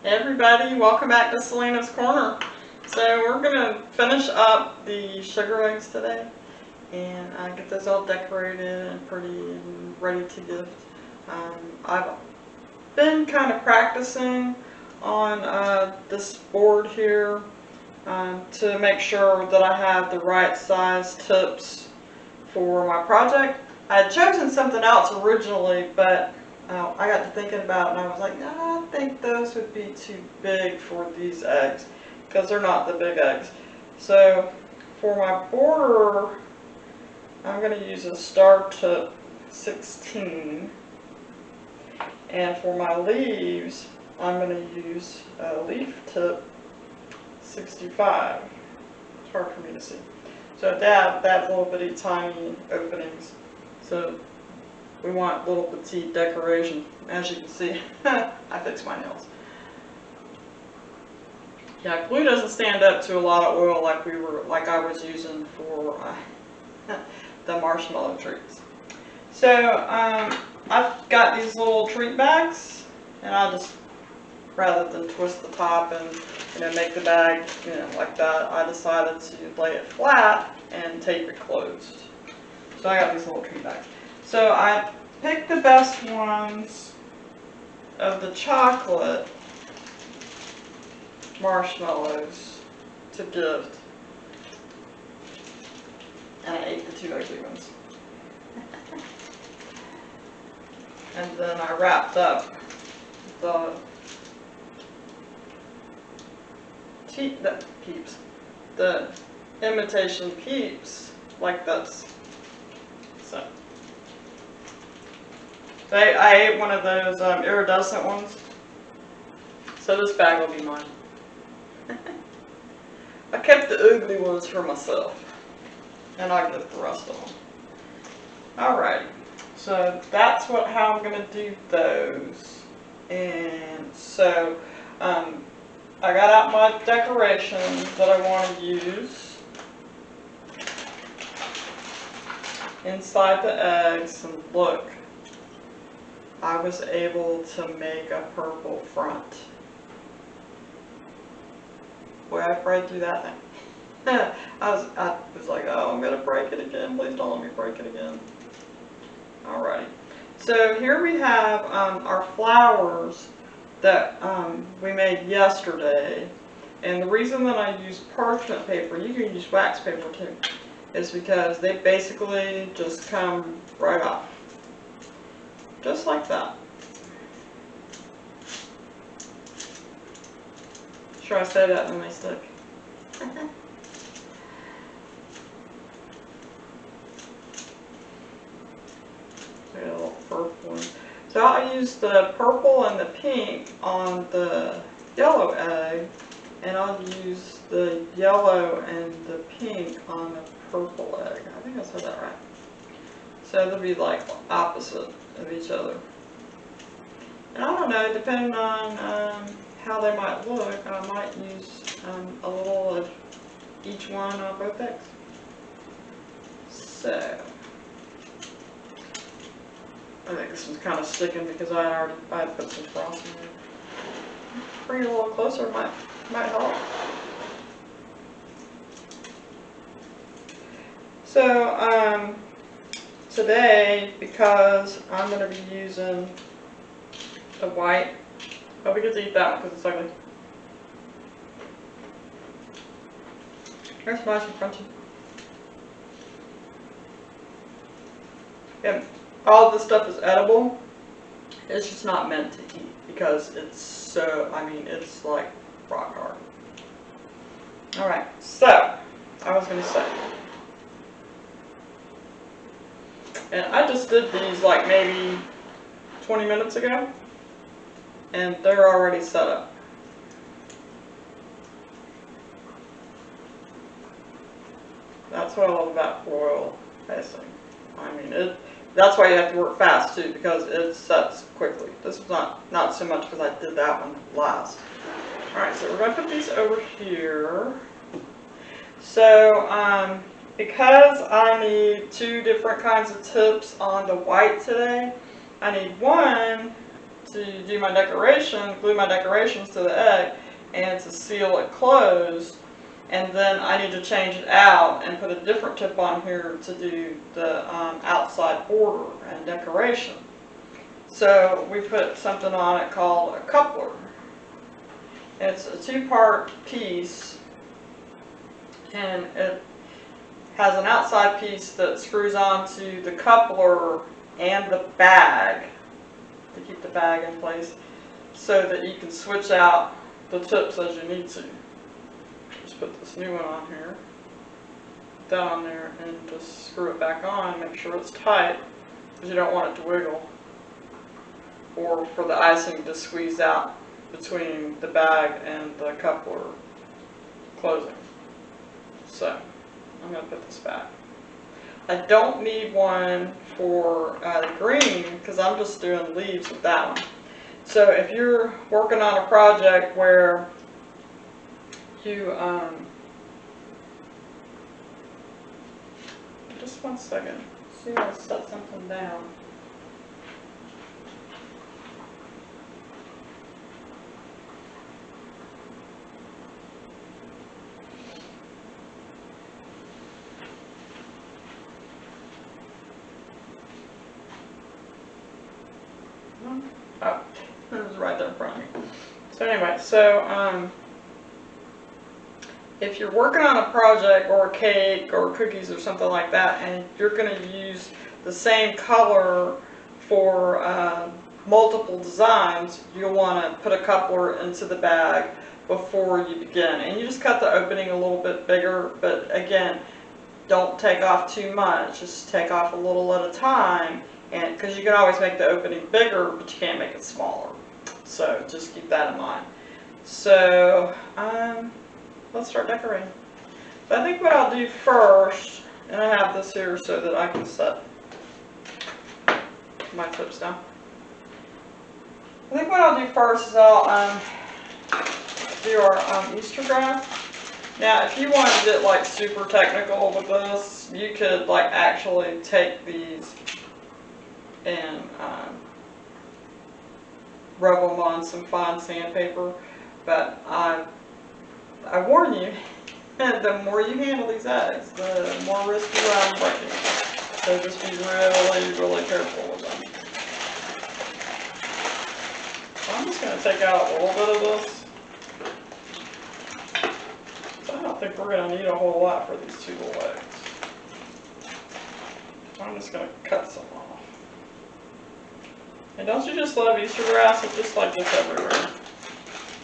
Hey everybody, welcome back to Selena's Corner. So we're going to finish up the sugar eggs today and get those all decorated and pretty and ready to gift. I've been kind of practicing on this board here to make sure that I have the right size tips for my project. I had chosen something else originally, but I got to thinking about it and I was like, nah, I think those would be too big for these eggs because they're not the big eggs. So for my border, I'm going to use a star tip 16. And for my leaves, I'm going to use a leaf tip 65. It's hard for me to see. So they have little bitty tiny openings. So we want little petite decoration. As you can see, I fixed my nails. Yeah, glue doesn't stand up to a lot of oil like I was using for the marshmallow treats. So I've got these little treat bags, and I just, rather than twist the top and make the bag like that, I decided to lay it flat and tape it closed. So I got these little treat bags. So I picked the best ones of the chocolate marshmallows to gift, and I ate the two ugly ones. And then I wrapped up the peeps, the imitation peeps, like this. So I ate one of those iridescent ones, so this bag will be mine. I kept the ugly ones for myself, and I'll get the rest of them. Alrighty, so that's how I'm going to do those. And so I got out my decorations that I want to use inside the eggs, and look, I was able to make a purple front. Boy, I prayed through that thing. I was like, oh, I'm gonna break it again. Please don't let me break it again. Alrighty. So here we have our flowers that we made yesterday. And the reason that I use parchment paper, you can use wax paper too, is because they basically just come right off. Just like that. Sure, I say that and then they stick. A little purple one. So I'll use the purple and the pink on the yellow egg, and I'll use the yellow and the pink on the purple egg. I think I said that right. So they'll be like opposite of each other. And I don't know, depending on how they might look, I might use a little of each one on both eggs. So I think this one's kind of sticking because I put some frosting in it. Bring it a little closer, might help. So today, because I'm going to be using the white, oh, we get to eat that one because it's ugly. Here's nice and crunchy. Yeah, all of this stuff is edible. It's just not meant to eat because it's so, it's like rock hard. Alright, so, I was going to say, and I just did these like maybe 20 minutes ago, and they're already set up. That's what I love about foil icing. That's why you have to work fast too, because it sets quickly. This is not so much because I did that one last. Alright, so we're going to put these over here. So, because I need two different kinds of tips on the white today, I need one to do my decoration, glue my decorations to the egg, and to seal it closed. And then I need to change it out and put a different tip on here to do the outside border and decoration. So we put something on it called a coupler. It's a 2-part piece, and it has an outside piece that screws onto the coupler and the bag to keep the bag in place, so that you can switch out the tips as you need to. Just put this new one on here, put that on there, and just screw it back on. Make sure it's tight, because you don't want it to wiggle, or for the icing to squeeze out between the bag and the coupler closing. So I'm going to put this back. I don't need one for the green, because I'm just doing leaves with that one. So if you're working on a project where you, just one second, see if I set something down. Oh, it was right there in front of me. So anyway, so if you're working on a project or a cake or cookies or something like that, and you're going to use the same color for multiple designs, you'll want to put a coupler into the bag before you begin. And you just cut the opening a little bit bigger, but again, don't take off too much. Just take off a little at a time, and because you can always make the opening bigger, but you can't make it smaller. So just keep that in mind. So let's start decorating. But I think what I'll do first, and I have this here so that I can set my tips down. I think what I'll do first is I'll do our Easter grass. Now, if you wanted to get like super technical with this, you could like actually take these and rub them on some fine sandpaper. But I warn you, the more you handle these eggs, the more risk you run breaking them. So just be really, really careful with them. So I'm just going to take out a little bit of this. I don't think we're going to need a whole lot for these 2 little eggs. I'm just going to cut some off. And don't you just love Easter grass? It's just like this everywhere.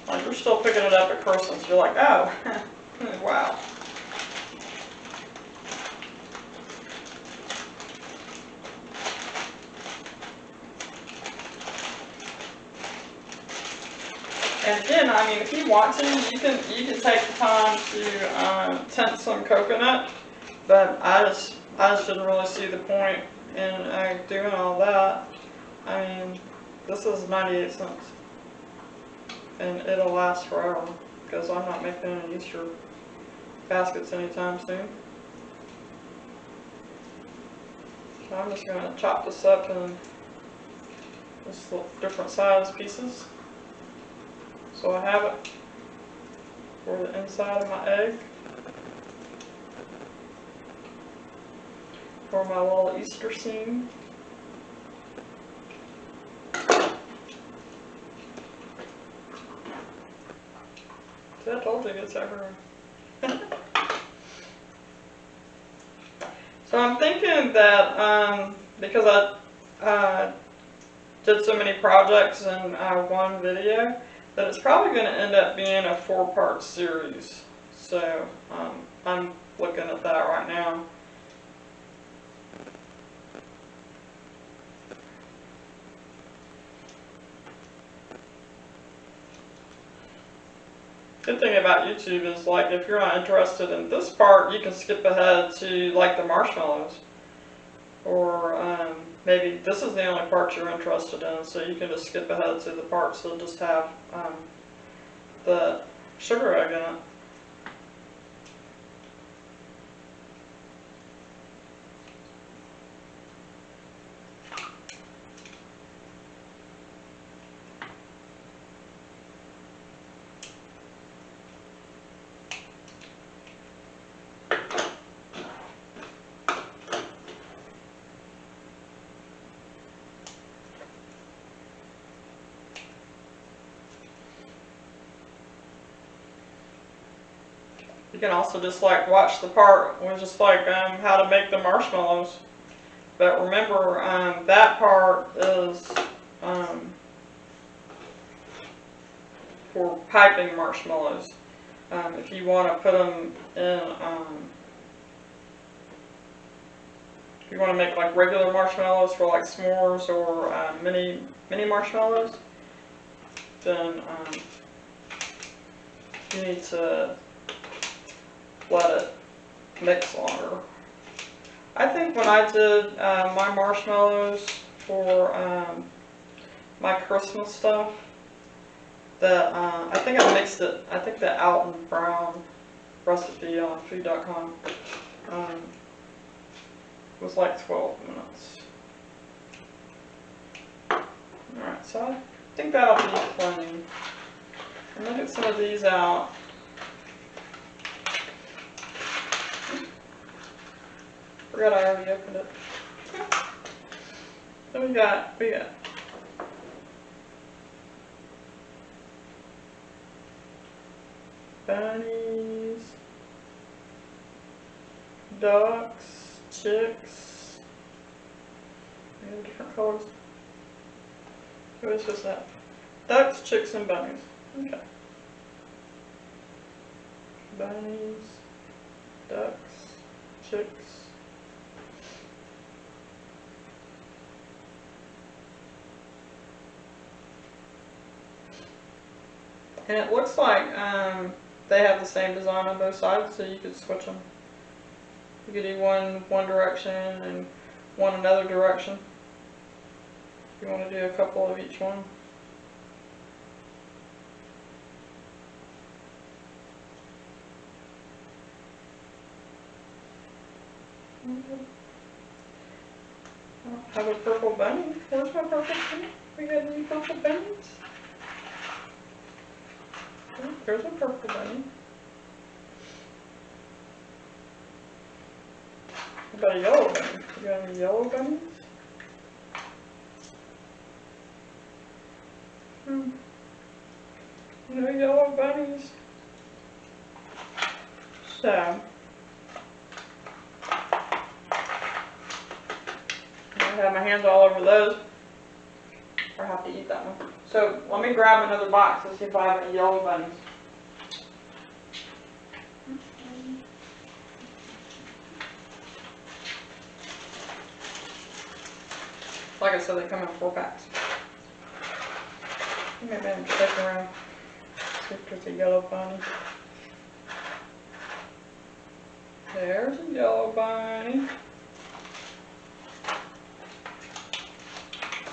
Like, you're still picking it up at Christmas. You're like, oh, wow. And again, I mean, if you want to, you can take the time to tint some coconut, but I just didn't really see the point in doing all that. I mean, this is 98 cents, and it'll last forever because I'm not making any Easter baskets anytime soon. So I'm just going to chop this up in just little different size pieces. So I have it for the inside of my egg, for my little Easter scene. See, I told you it's everywhere. So I'm thinking that because I did so many projects in one video, that it's probably going to end up being a 4-part series. So I'm looking at that right now. Good thing about YouTube is, like, if you're not interested in this part, you can skip ahead to like the marshmallows, or maybe this is the only part you're interested in, so you can just skip ahead to the parts that just have the sugar egg in it. You can also just like watch the part with just like how to make the marshmallows. But remember, that part is for piping marshmallows. If you want to put them in, if you want to make like regular marshmallows for like s'mores or mini marshmallows, then you need to let it mix longer. I think when I did my marshmallows for my Christmas stuff, that I think I mixed it. I think the Alton Brown recipe on food.com was like 12 minutes. Alright, so I think that'll be plenty. And look at some of these out. Forgot I already opened it. So we got bunnies, ducks, chicks. We have different colors. What is this that? Ducks, chicks, and bunnies. Okay. Bunnies, ducks, chicks. And it looks like they have the same design on both sides, so you could switch them. You could do one direction and one another direction. If you want to do a couple of each one. I have a purple bunny. Where's my purple bunny? We got any purple bunnies? Oh, there's a purple bunny. What about a yellow bunny? You got any yellow bunnies? No yellow bunnies. So I have my hands all over those. Or have to eat that one. So let me grab another box and see if I have any yellow bunnies. Like I said, they come in 4 packs. Maybe I'm checking around. See if there's a yellow bunny. There's a yellow bunny.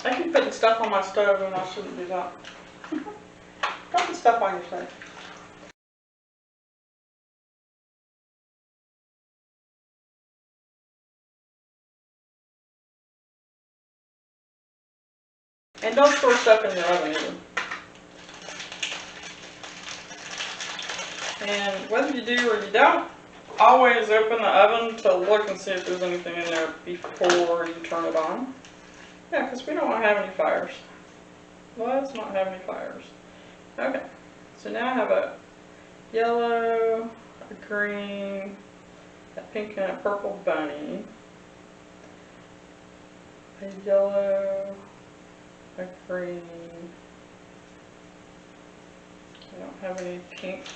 I keep putting stuff on my stove and I shouldn't do that. Don't put stuff on your stove. And don't store stuff in your oven either. And whether you do or you don't, always open the oven to look and see if there's anything in there before you turn it on. Yeah, because we don't want to have any fires. Let's not have any fires. Okay, so now I have a yellow, a green, a pink, and a purple bunny. A yellow, a green. I don't have any pink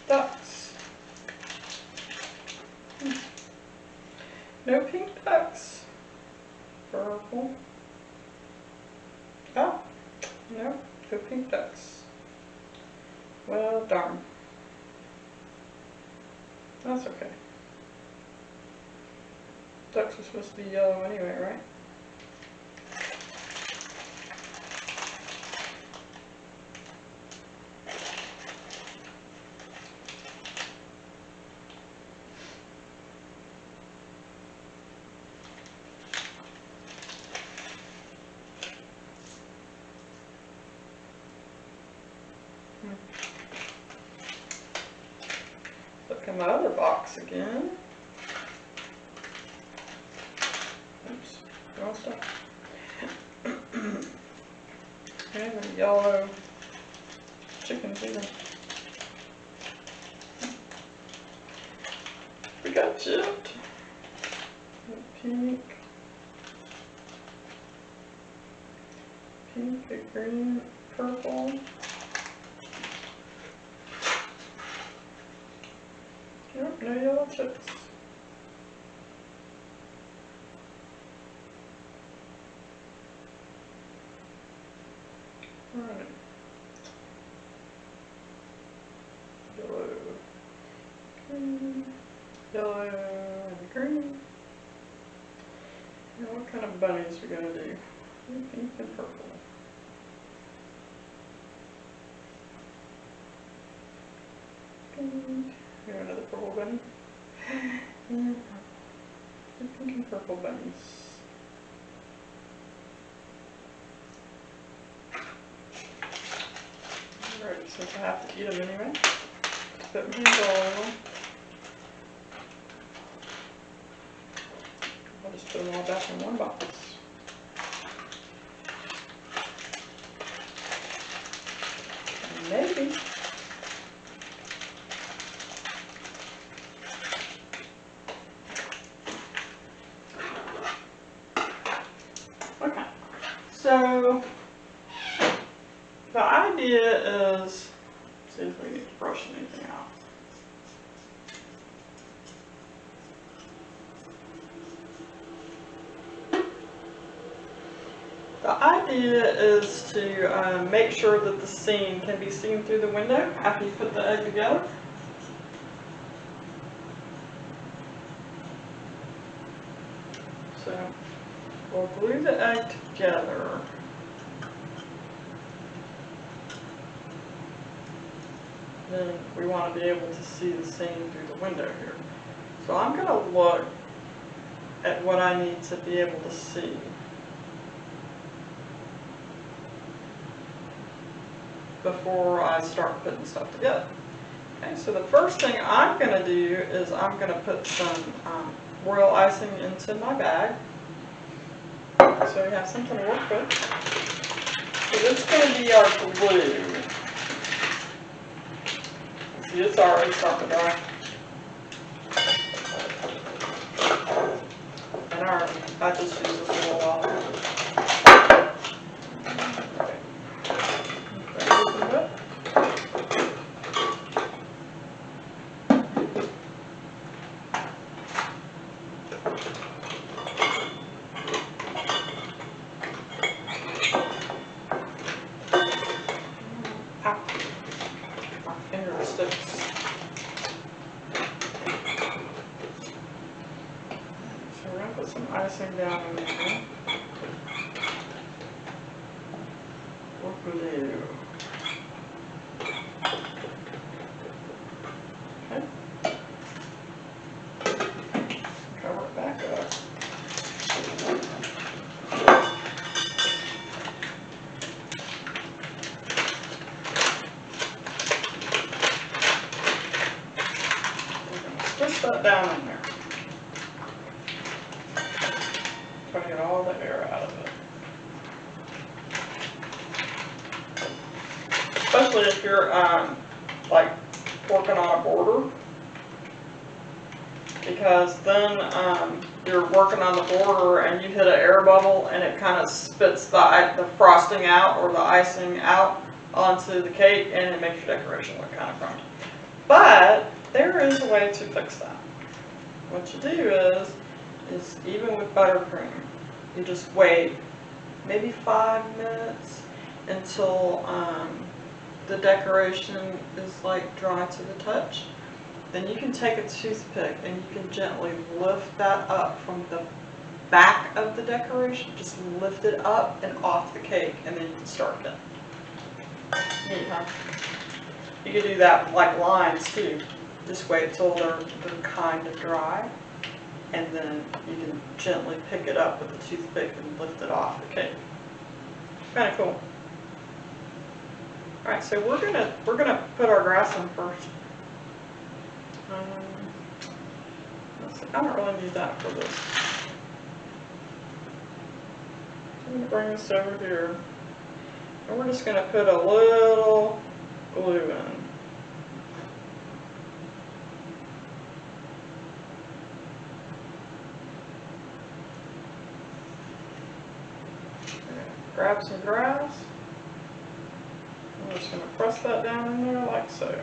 ducks. No pink ducks. Purple. Oh, no pink ducks. Well, darn. That's okay. Ducks are supposed to be yellow anyway, right? Look in my other box again. Oops, wrong stuff. And a yellow chicken either. got chipped. Pink. Pink, a green, purple. Yep, no yellow chips. Alright. Yellow. Green. Yellow and green. Now what kind of bunnies we gonna do? Pink and purple. Pink. Here another purple bunny. And pink and purple bunnies. Alright, since I have to eat them anyway, put my hands all over them. I'll just put them all back in one box. And maybe okay. So the idea is, see if we need to brush anything out. The idea is to make sure that the seam can be seen through the window after you put the egg together. So we'll glue the egg together. Then we want to be able to see the seam through the window here. So I'm going to look at what I need to be able to see. Before I start putting stuff together. Okay, so the first thing I'm going to do is I'm going to put some royal icing into my bag. So we have something to work with. So this is going to be our glue. See, it's already starting to dry. And I just use this a little while. Some icing down in there. Or glue. Okay. Cover it back up. Push that down in there. Try to get all the air out of it. Especially if you're like working on a border, because then you're working on the border and you hit an air bubble and it kind of spits the frosting out or the icing out onto the cake and it makes your decoration look kind of crummy. But there is a way to fix that. What you do is even with buttercream, you just wait maybe 5 minutes until the decoration is like dry to the touch. Then you can take a toothpick and you can gently lift that up from the back of the decoration. Just lift it up and off the cake, and then you can start it. Neat, huh? You can do that with like lines too. Just wait till they're kind of dry, and then you can gently pick it up with a toothpick and lift it off the cake. Kind of cool. All right, so we're gonna put our grass in first. Let's see, I don't really need that for this. I'm gonna bring this over here, and we're just gonna put a little glue in. grab some grass. I'm just going to press that down in there like so.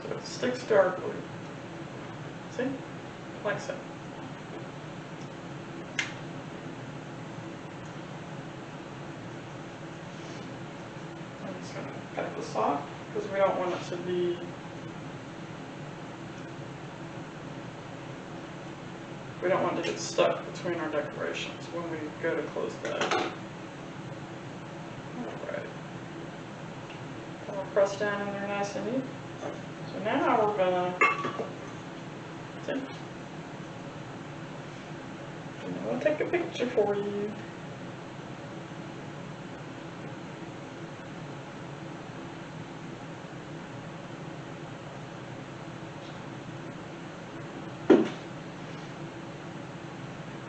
So it sticks to our glue. See? Like so. I'm just going to cut this off because we don't want it to be to get stuck between our decorations when we go to close the edge. Alright. I'll press down in there nice and neat. So now we're gonna see. I'll take a picture for you.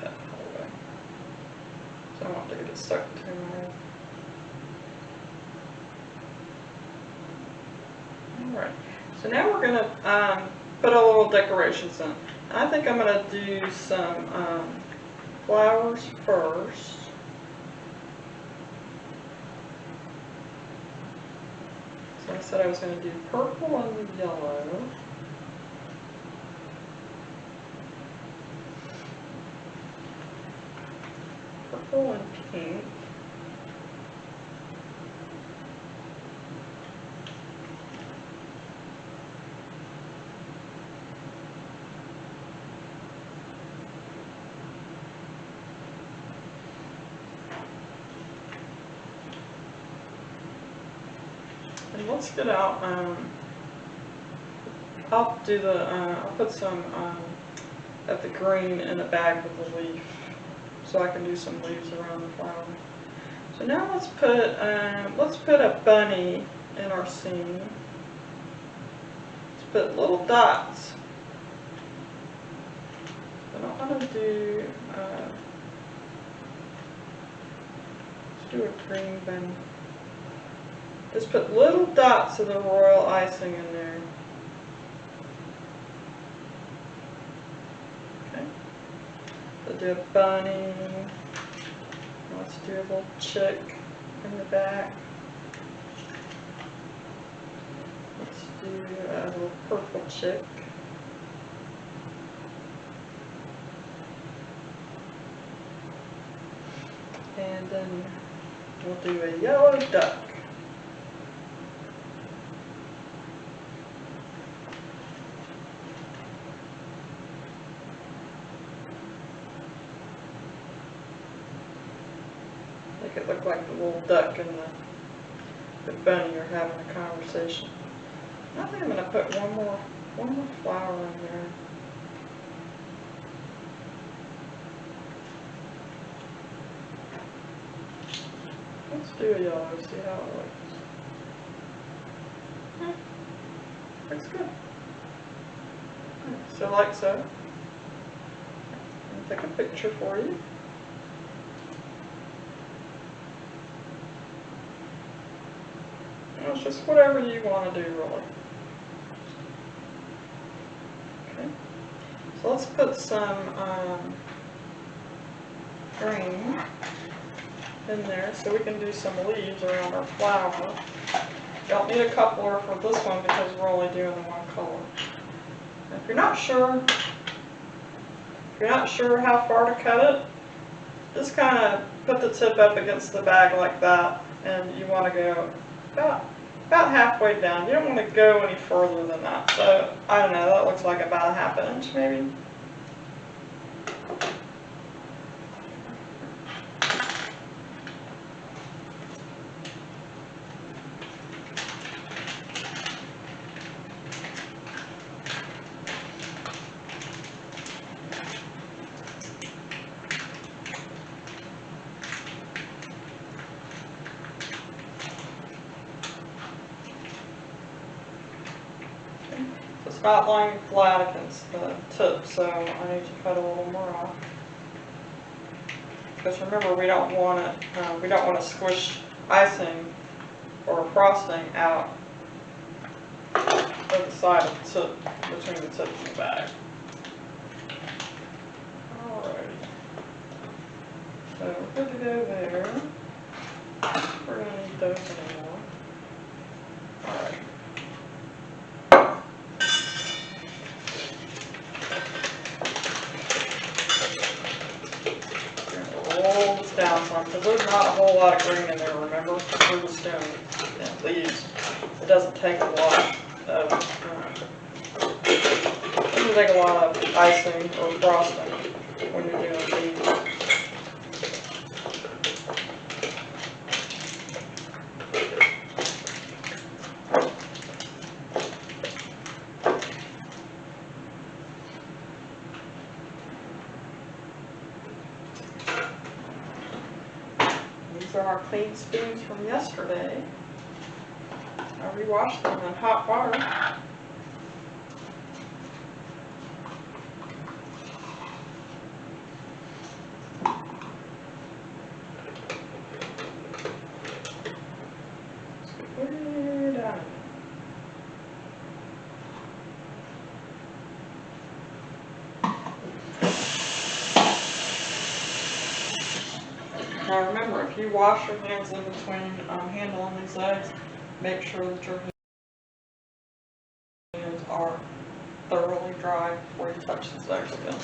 That whole way. So I don't want to get it stuck between my legs. Alright. So now we're going to put a little decorations in. I think I'm going to do some flowers first. So I said I was going to do purple and yellow. Purple and pink. And let's get out, I'll put some of the green in a bag with a leaf, so I can do some leaves around the flower. So now let's put a bunny in our scene. Let's put little dots. And I'm going to do, let's do a green bunny. Just put little dots of the royal icing in there. Okay. So do a bunny. Let's do a little chick in the back. Let's do a little purple chick. And then we'll do a yellow duck. Make it look like the little duck and the bunny are having a conversation. I think I'm going to put one more flower in there. Let's do a yellow, see how it looks. Looks good. So like so. I'll take a picture for you. It's just whatever you want to do, really. Okay. So let's put some green in there so we can do some leaves around our flower. Don't need a coupler for this one because we're only doing the one color. If you're not sure how far to cut it, just kind of put the tip up against the bag like that, and you want to go about halfway down. You don't want to go any further than that. So, I don't know, that looks like about a ½ inch maybe. not lying flat against the tip, so I need to cut a little more off. Because remember, we don't want to squish icing or frosting out of the side of the tip, between the tip and the bag. Alrighty. So we're good to go there. We're going to need those anymore. Alright. Roll this down some, because there's not a whole lot of green in there, remember? We're just doing leaves. It doesn't take a lot of, it doesn't take a lot of icing or frosting when you're doing leaves. These are our clean spoons from yesterday. I rewashed them in hot water. Way down. Now remember, if you wash your hands in between handling these eggs, make sure that your hands are thoroughly dry before you touch these eggs again.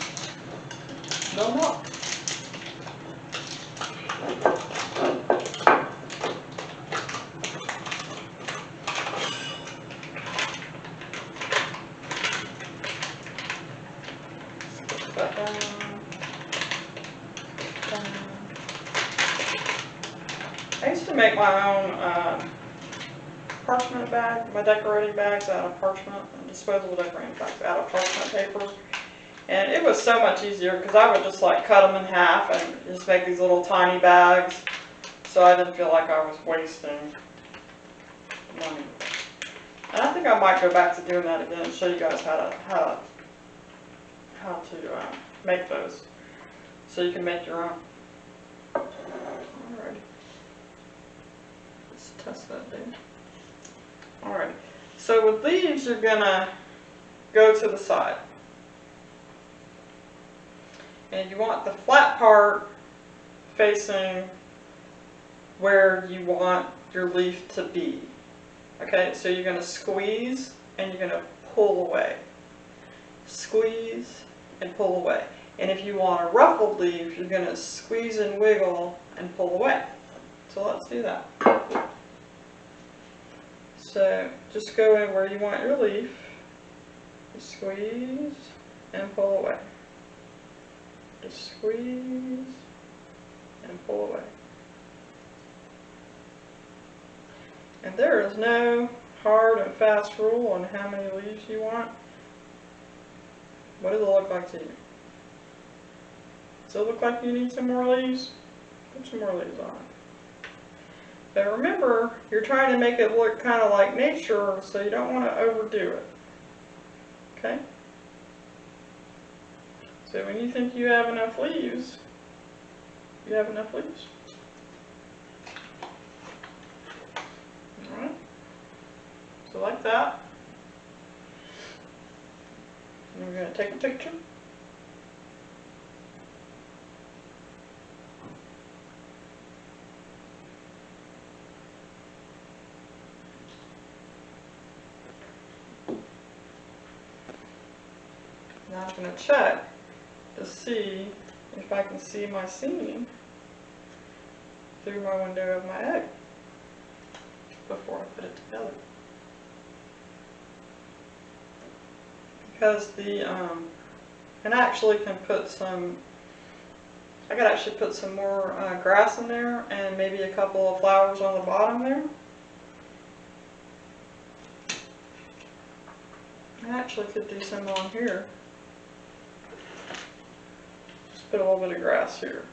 No more. That down. I used to make my own parchment bag, my decorating bags out of parchment, and disposable decorating bags out of parchment paper. And it was so much easier because I would just like cut them in half and just make these little tiny bags. So I didn't feel like I was wasting money. And I think I might go back to doing that again and show you guys how to make those. So you can make your own. Alrighty. Let's test that thing. Alright, so with these you're gonna go to the side. And you want the flat part facing where you want your leaf to be. Okay, so you're gonna squeeze and you're gonna pull away. Squeeze and pull away. And if you want a ruffled leaf, you're gonna squeeze and wiggle and pull away. So let's do that. So just go in where you want your leaf, just squeeze and pull away. Just squeeze and pull away. And there is no hard and fast rule on how many leaves you want. What does it look like to you? Does it look like you need some more leaves? Put some more leaves on it. But remember, you're trying to make it look kind of like nature, so you don't want to overdo it. Okay? So when you think you have enough leaves, you have enough leaves. Alright? So like that. And we're going to take a picture. Now I'm going to check to see if I can see my scene through my window of my egg before I put it together. Because and I actually can put some, I could actually put some more grass in there and maybe a couple of flowers on the bottom there. I actually could do some on here. Just put a little bit of grass here.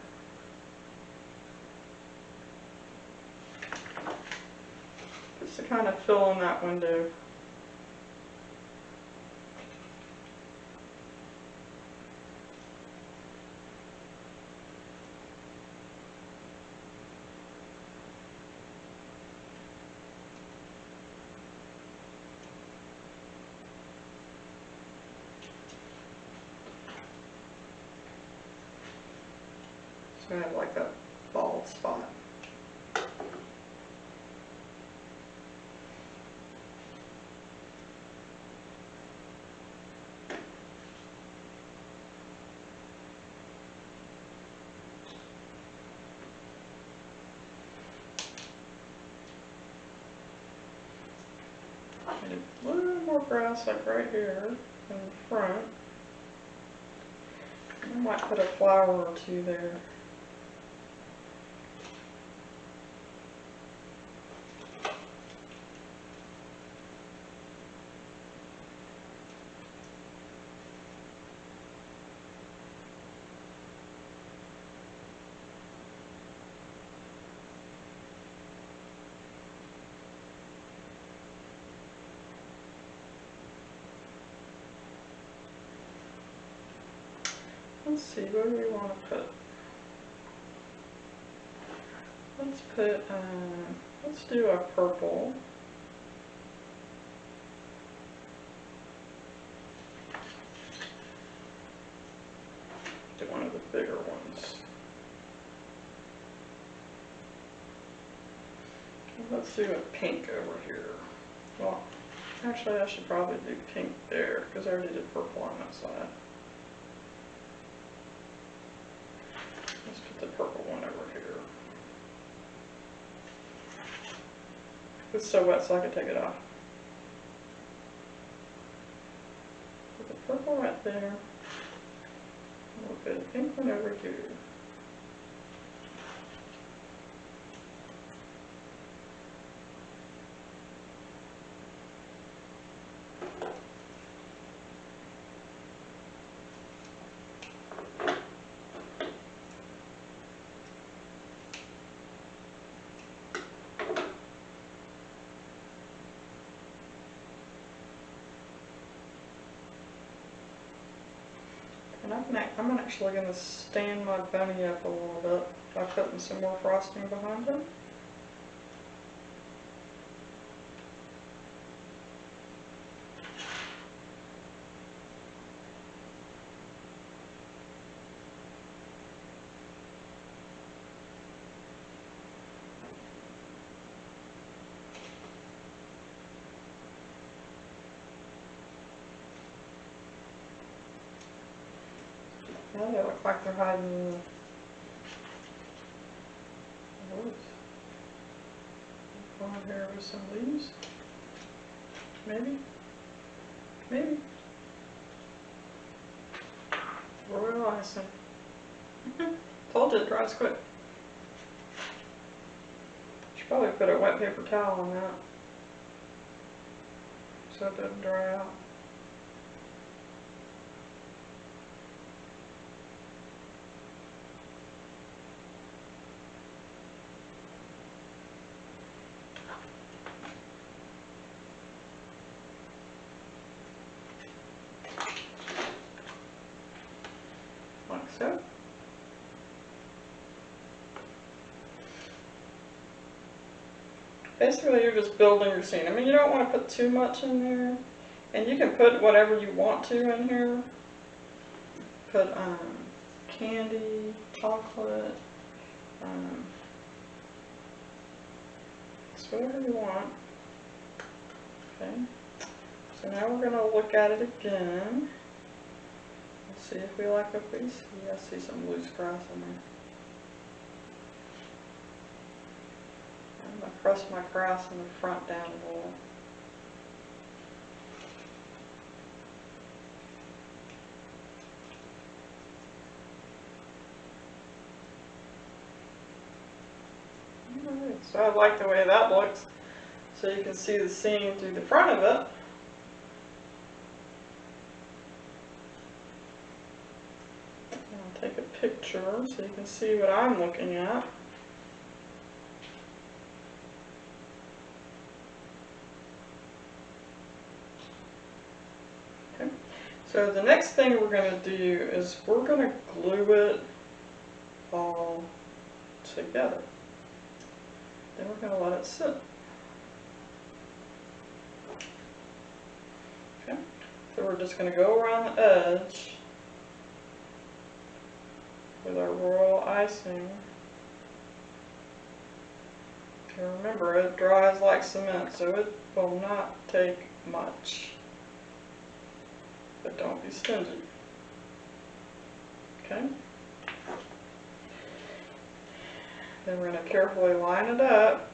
Just to kind of fill in that window. gonna have like a bald spot. Need a little more grass like right here in the front. I might put a flower or two there. Let's see, what do we want to put? Let's do a purple. Do one of the bigger ones. Let's do a pink over here. Well, actually I should probably do pink there because I already did purple on that side. Let's put the purple one over here. It's so wet so I can take it off. Put the purple right there. We'll put a pink one over here. And I'm actually going to stand my bunny up a little bit by putting some more frosting behind him. Now they look like they're hiding in the woods. Go in here with some leaves. Maybe. Maybe. Royal icing. Told you it dries quick. Should probably put a wet paper towel on that so it doesn't dry out. Like so. Basically, you're just building your scene. I mean, you don't want to put too much in there, and you can put whatever you want to in here. Put candy, chocolate, just whatever you want. Okay. So now we're going to look at it again. Let's see if we like what we see. I see some loose grass in there. I'm going to press my grass in the front down a little. Alright, so I like the way that looks. So you can see the scene through the front of it. I'll take a picture so you can see what I'm looking at. Okay. So the next thing we're going to do is we're going to glue it all together. Then we're going to let it sit. Okay. So we're just going to go around the edge with our royal icing. And remember, it dries like cement, so it will not take much. But don't be stingy. Okay? Then we're going to carefully line it up.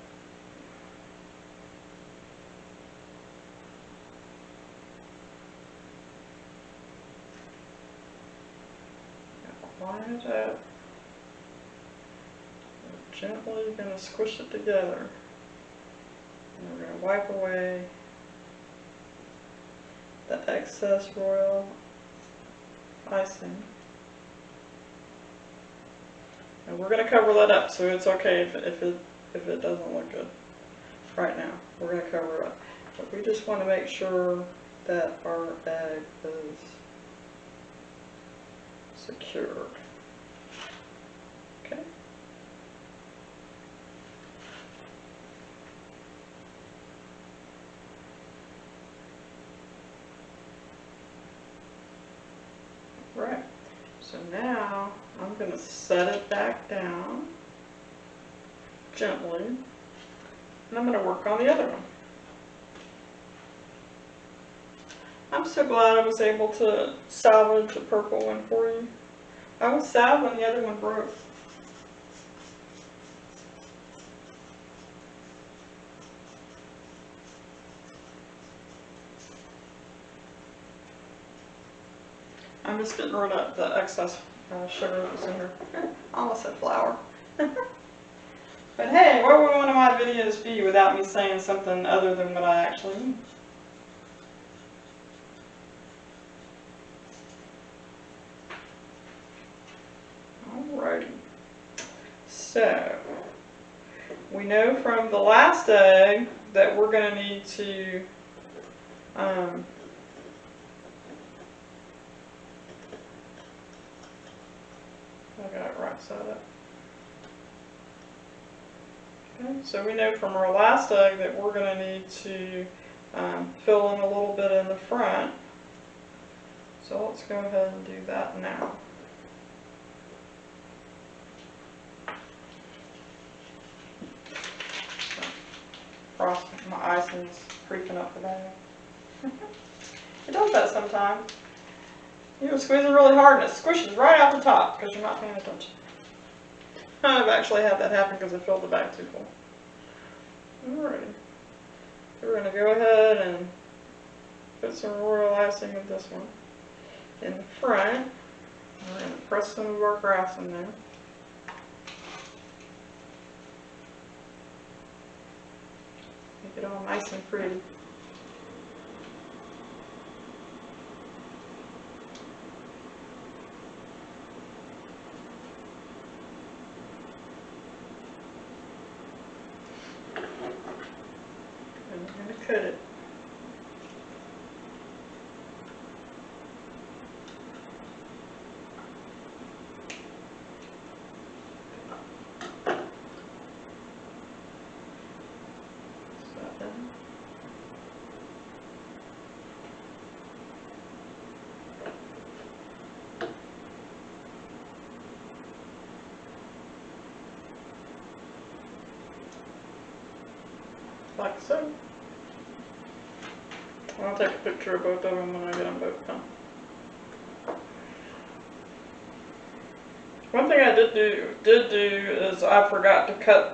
Line it up. We're gently going to squish it together. And we're going to wipe away the excess royal icing. And we're going to cover that up, so it's okay if it doesn't look good right now. We're going to cover it up. But we just want to make sure that our egg is secured. Okay. Right. So now I'm going to set it back down gently, and I'm going to work on the other one. I'm so glad I was able to salvage the purple one for you. I was sad when the other one broke. I'm just getting rid of the excess sugar that was in here. I almost said flour. But hey, what would one of my videos be without me saying something other than what I actually mean? Alrighty. So, we know from the last egg that we're going to need to I got it right side up. Okay, so we know from our last egg that we're going to need to fill in a little bit in the front. So let's go ahead and do that now. Frosting, my icing's creeping up the bag. It does that sometimes. You squeeze it really hard and it squishes right out the top because you're not paying attention. I've actually had that happen because I filled the bag too full. Alrighty. We're going to go ahead and put some royal icing with this one in the front. We're going to press some of our grass in there. Make it all nice and pretty. And we're going to cut it. Like so. I'll take a picture of both of them when I get them both done. One thing I did do is I forgot to cut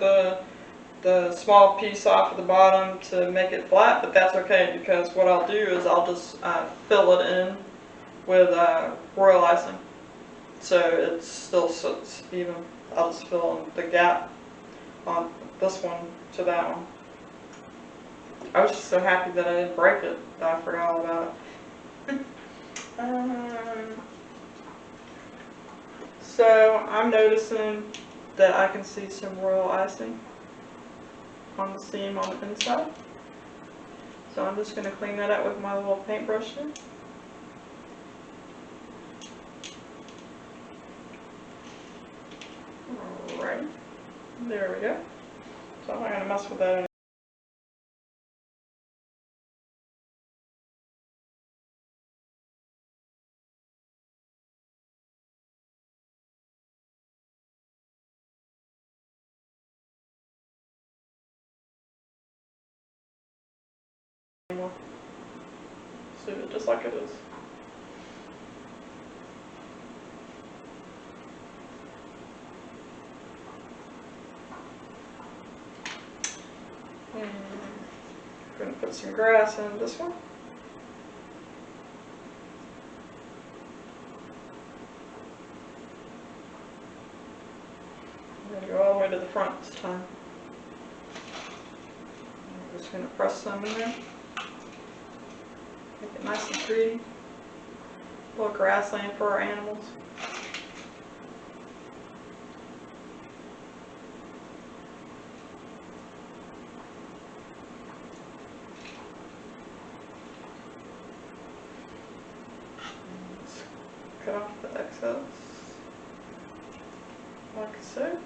the small piece off of the bottom to make it flat, but that's okay because what I'll do is I'll just fill it in with royal icing, so it's still sits even. I'll just fill in the gap on this one to that one. I was just so happy that I didn't break it that I forgot all about it. So I'm noticing that I can see some royal icing on the seam on the inside. So I'm just going to clean that up with my little paintbrush here. Alright, there we go. So I'm not going to mess with that anymore. Just leave it just like it is. And I'm going to put some grass in this one. I'm going to go all the way to the front this time. I'm just going to press some in there. Make it nice and pretty. A little grassland for our animals. Cut off the excess, like so.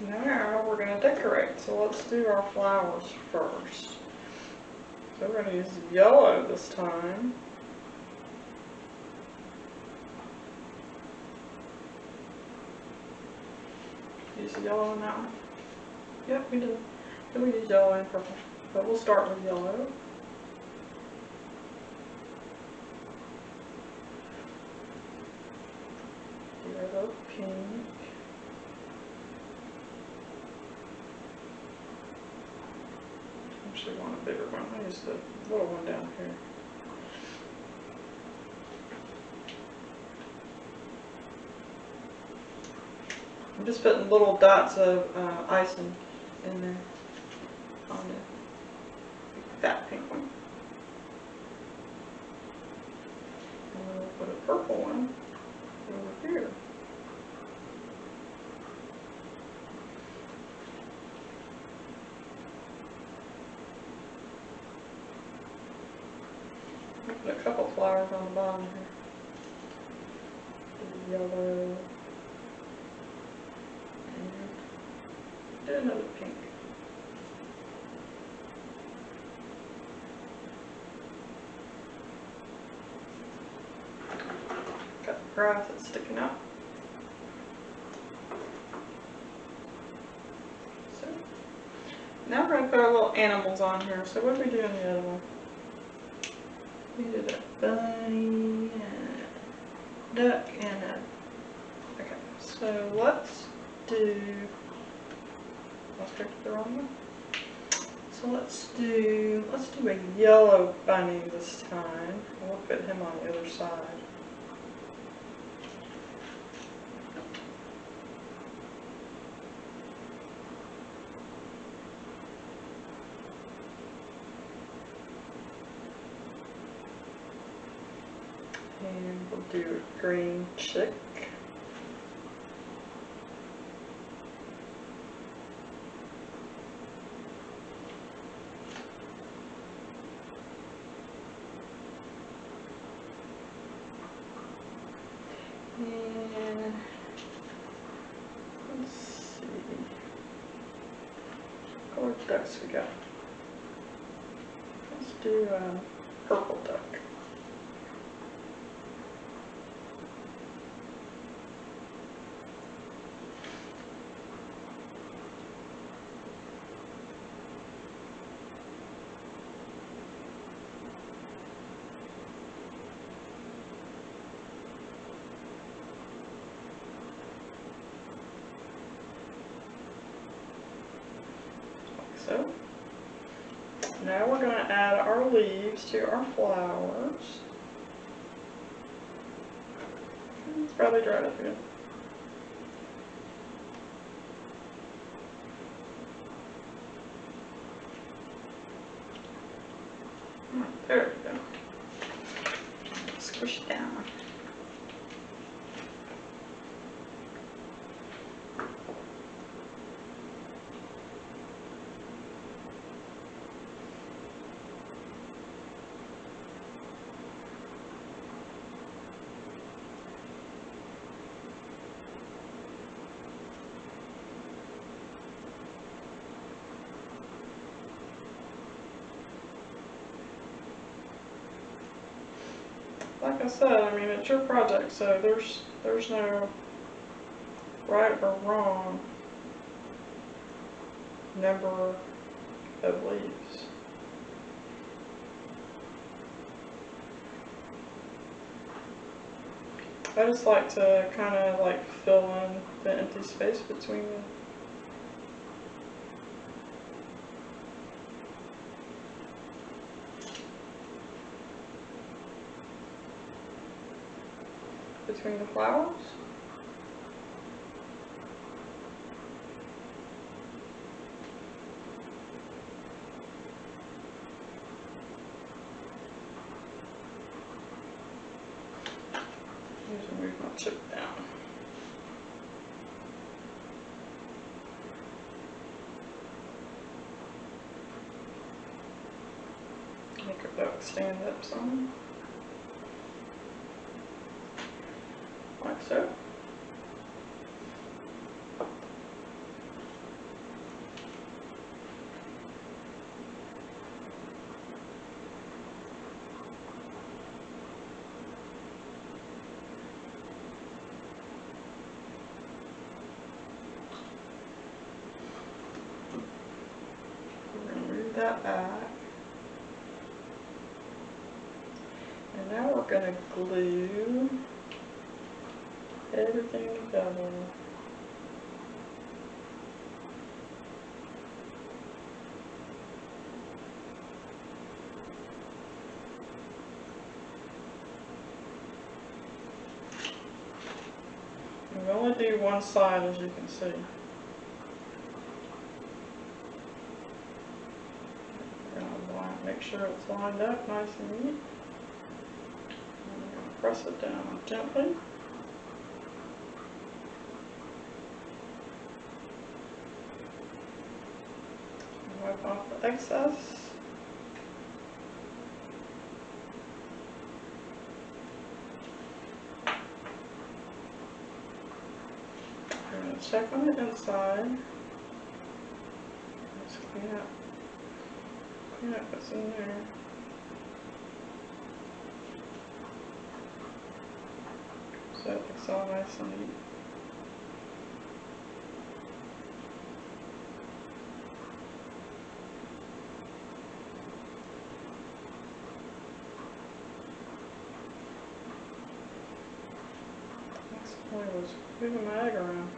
Now we're going to decorate, so let's do our flowers first. So we're going to use yellow this time. Use yellow in that one? Yep, we did. Then we use yellow and purple, but we'll start with yellow. Yellow, pink. Actually want a bigger one. I'll use the little one down here. I'm just putting little dots of icing in there on that pink one. And we'll put a purple one over here. Put a couple flowers on the bottom here. Yellow. And do another pink. Got the grass that's sticking out. So now we're going to put our little animals on here. So what did we do in the other one? We did a bunny, and a duck, and a... Okay, so let's do... I picked the wrong one. So let's do a yellow bunny this time. We'll put him on the other side. And we'll do a green chick. And let's see, what color ducks we got? Let's do a purple duck. So now we're going to add our leaves to our flowers. It's probably dried up again. There we go. Squish it down. like I said, I mean, it's your project, so there's no right or wrong number of leaves. I just like to kind of like fill in the empty space between the flowers. Need to move my chip down. Make it that stand up some. Like so. We're going to move that back. And now we're going to glue everything together. And we only do one side, as you can see. Make sure it's lined up nice and neat. And I'm going to press it down gently. Wipe off the excess. I'm going to check on the inside. Let's clean up what's in there. So it looks all nice and neat. Next point was moving my egg around.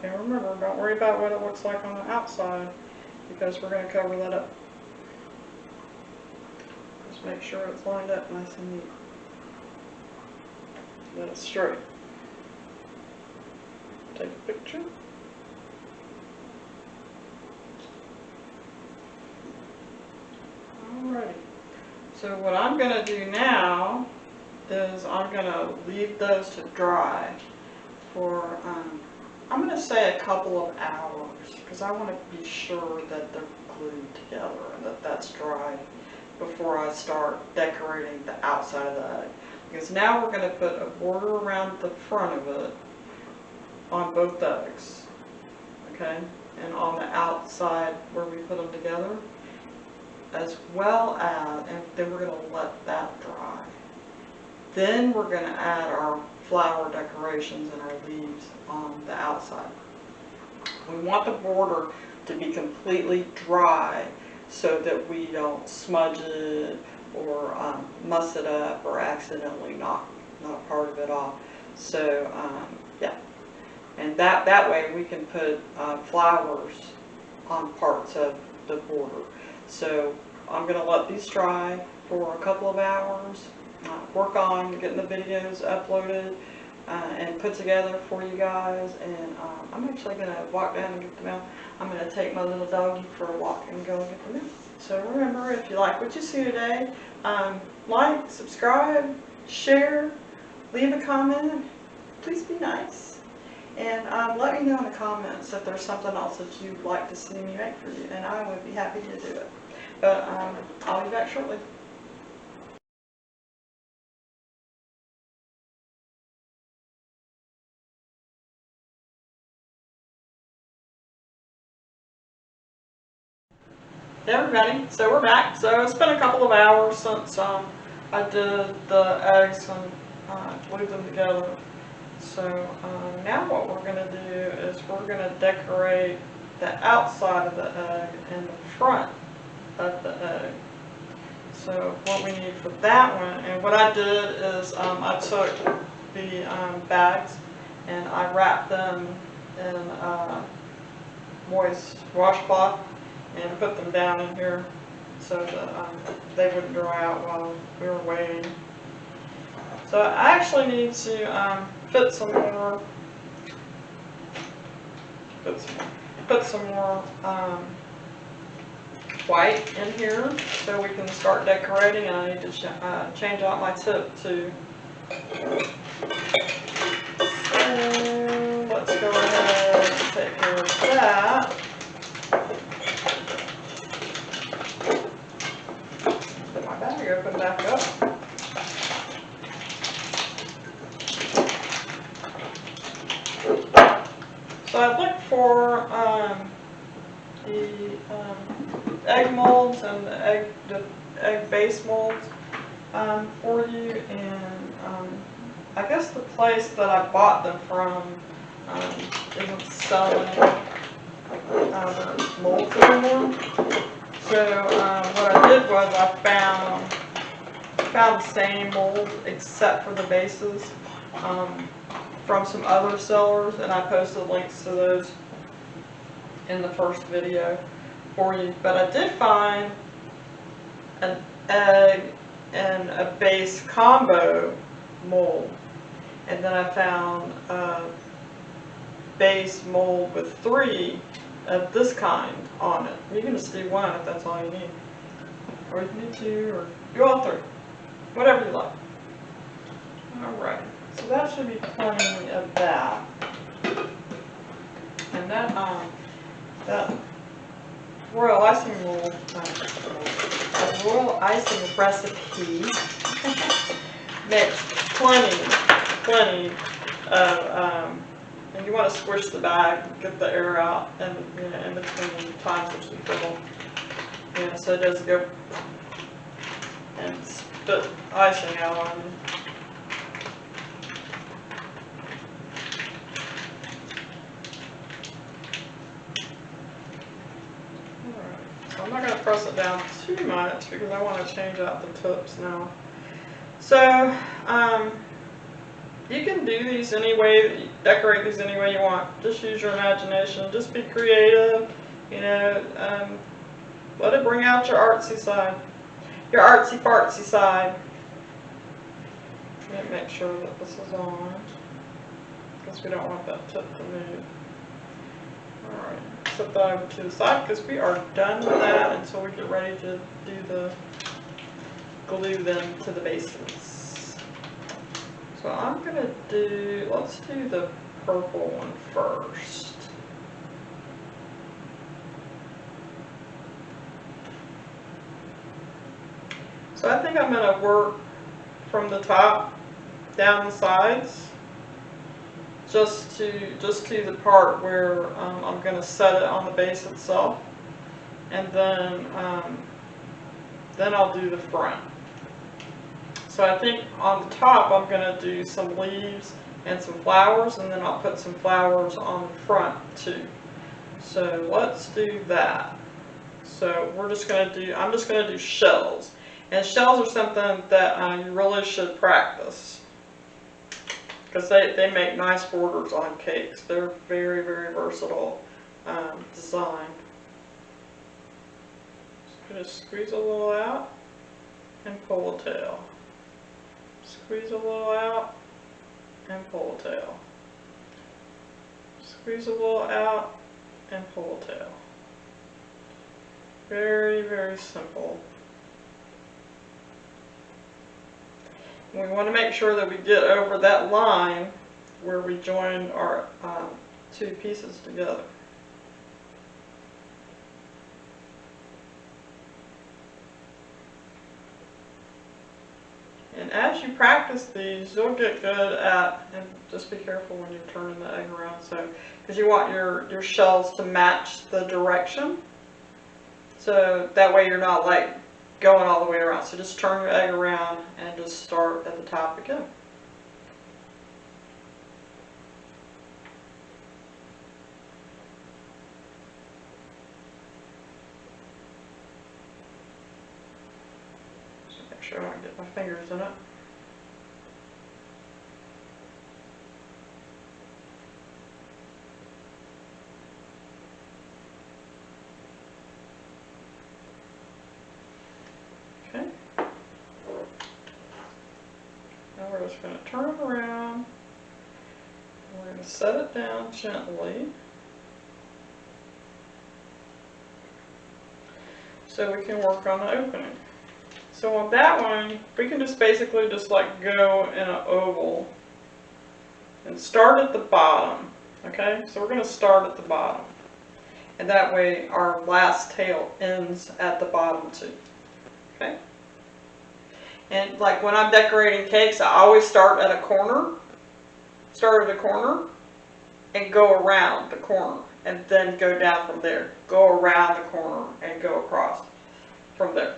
And remember, don't worry about what it looks like on the outside, because we're going to cover that up. Just make sure it's lined up nice and neat. Let it straight. Take a picture. Alrighty. So what I'm going to do now is I'm going to leave those to dry for, I'm going to say a couple of hours, because I want to be sure that they're glued together and that that's dry before I start decorating the outside of the egg. Because now we're going to put a border around the front of it on both eggs, okay, and on the outside where we put them together, as well as, and then we're going to let that dry. Then we're going to add our flower decorations and our leaves on the outside. We want the border to be completely dry so that we don't smudge it or muss it up or accidentally knock part of it off. So yeah, and that way we can put flowers on parts of the border. So I'm going to let these dry for a couple of hours, work on getting the videos uploaded and put together for you guys, and I'm actually going to walk down and get the mail. I'm going to take my little doggy for a walk and go and get the mail. So remember, if you like what you see today, like, subscribe, share, leave a comment, please be nice, and let me know in the comments if there's something else that you'd like to see me make for you, and I would be happy to do it. But I'll be back shortly. Hey everybody, so we're back. So it's been a couple of hours since I did the eggs and glued them together. So now what we're going to do is we're going to decorate the outside of the egg and the front of the egg. So what we need for that one, and what I did is I took the bags and I wrapped them in moist washcloth and put them down in here so that they wouldn't dry out while we were waiting. So I actually need to put some more white in here so we can start decorating, and I need to change out my tip too. So let's go ahead and take care of that. Put my bag open back up. So I looked for the egg molds and the egg base molds for you, and I guess the place that I bought them from isn't selling the molds anymore. So what I did was I found the same mold except for the bases from some other sellers, and I posted links to those in the first video for you. But I did find an egg and a base combo mold, and then I found a base mold with 3 of this kind on it. You can just do 1 if that's all you need, or you can do 2, or do all 3, whatever you like. Alright, so that should be plenty of that. And that royal icing mold, royal icing recipe makes plenty of, and you want to squish the bag, get the air out, and in between times which you fill, so it doesn't go and spit icing out on you. I'm not going to press it down too much because I want to change out the tips now. So, you can do these any way, decorate these any way you want. Just use your imagination. Just be creative. Let it bring out your artsy side, your artsy fartsy side. Let me make sure that this is on, because we don't want that tip to move. All right. Set that over to the side because we are done with that until we get ready to do the glue them to the bases. So I'm going to do, let's do the purple one first. So I think I'm going to work from the top down the sides. Just to the part where I'm going to set it on the base itself, and then I'll do the front. So I think on the top I'm going to do some leaves and some flowers, and then I'll put some flowers on the front too. So let's do that. So I'm just going to do shells, and shells are something that you really should practice, because they make nice borders on cakes. They're very, very versatile design. Just going to squeeze a little out and pull a tail. Squeeze a little out and pull a tail. Squeeze a little out and pull a tail. Very, very simple. We want to make sure that we get over that line where we join our 2 pieces together. And as you practice these, you'll get good at, and just be careful when you're turning the egg around, so, because you want your shells to match the direction. So that way you're not like going all the way around. So just turn your egg around and just start at the top again. So make sure I don't get my fingers in it. Okay. Now we're just going to turn it around. We're going to set it down gently so we can work on the opening. So on that one, we can just basically just like go in an oval and start at the bottom. Okay, so we're going to start at the bottom. And that way our last tail ends at the bottom too. Okay? And like when I'm decorating cakes, I always start at a corner. Start at a corner and go around the corner. And then go down from there. Go around the corner and go across from there.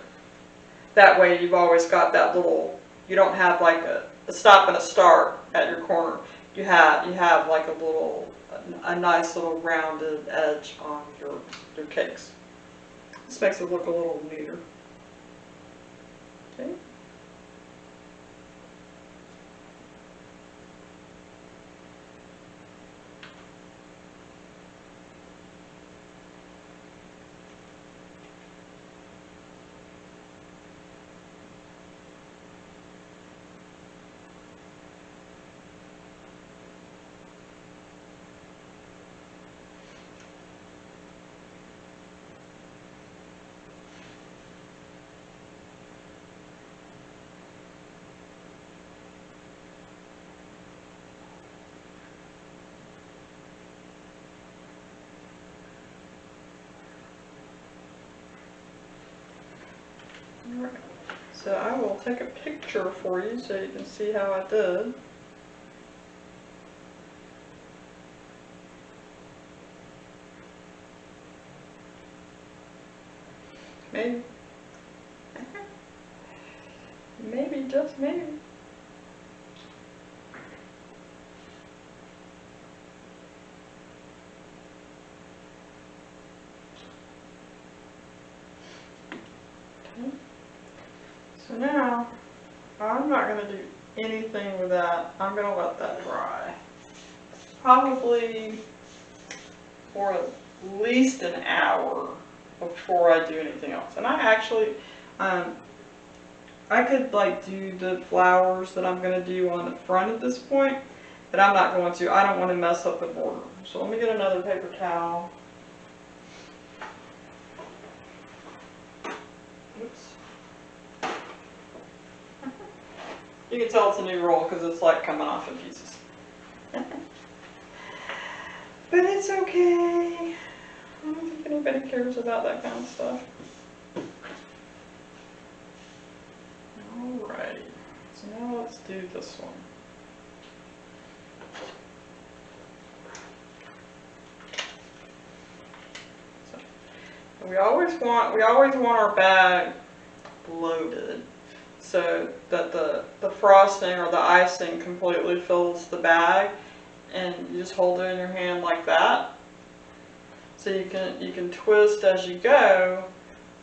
That way you've always got that little, you don't have like a stop and a start at your corner. You have like a nice little rounded edge on your cakes. This makes it look a little neater. Okay. Alright, so I will take a picture for you so you can see how I did. Maybe. Maybe, just maybe. Okay. So now, I'm not going to do anything with that. I'm going to let that dry. Probably for at least an hour before I do anything else. And I actually, I could like do the flowers that I'm going to do on the front at this point, but I'm not going to. I don't want to mess up the border. So let me get another paper towel. Oops. You can tell it's a new roll because it's like coming off in pieces. But it's okay. I don't think anybody cares about that kind of stuff. Alrighty. So now let's do this one. So we always want our bag loaded so that the frosting or the icing completely fills the bag, and you just hold it in your hand like that. So you can twist as you go,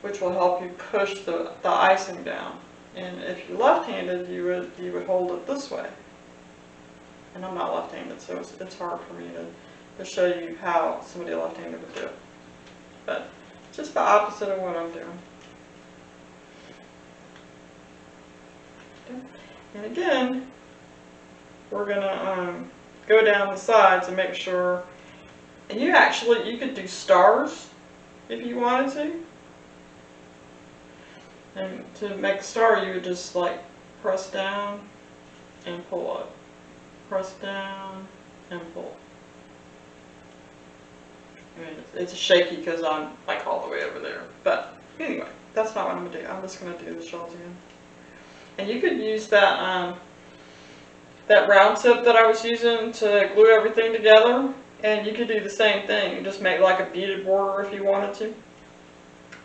which will help you push the icing down. And if you're left-handed, you would hold it this way. And I'm not left-handed, so it's hard for me to show you how somebody left-handed would do it. But just the opposite of what I'm doing. Okay. And again, we're gonna go down the sides and make sure. And you could do stars if you wanted to. And to make a star, you would just like press down and pull up. Press down and pull. I mean, it's shaky because I'm like all the way over there. But anyway, that's not what I'm gonna do. I'm just gonna do the shells again. And you could use that that round tip that I was using to glue everything together, and you could do the same thing. You just make like a beaded border if you wanted to.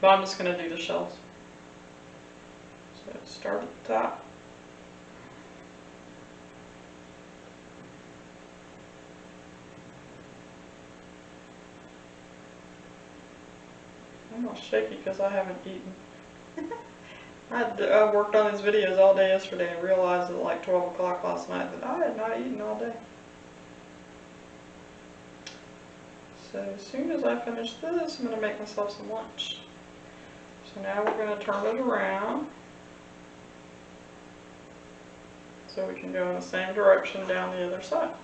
But I'm just gonna do the shells. So start at the top. I'm all shaky because I haven't eaten. I worked on these videos all day yesterday and realized at like 12 o'clock last night that I had not eaten all day. So as soon as I finish this, I'm going to make myself some lunch. So now we're going to turn it around so we can go in the same direction down the other side.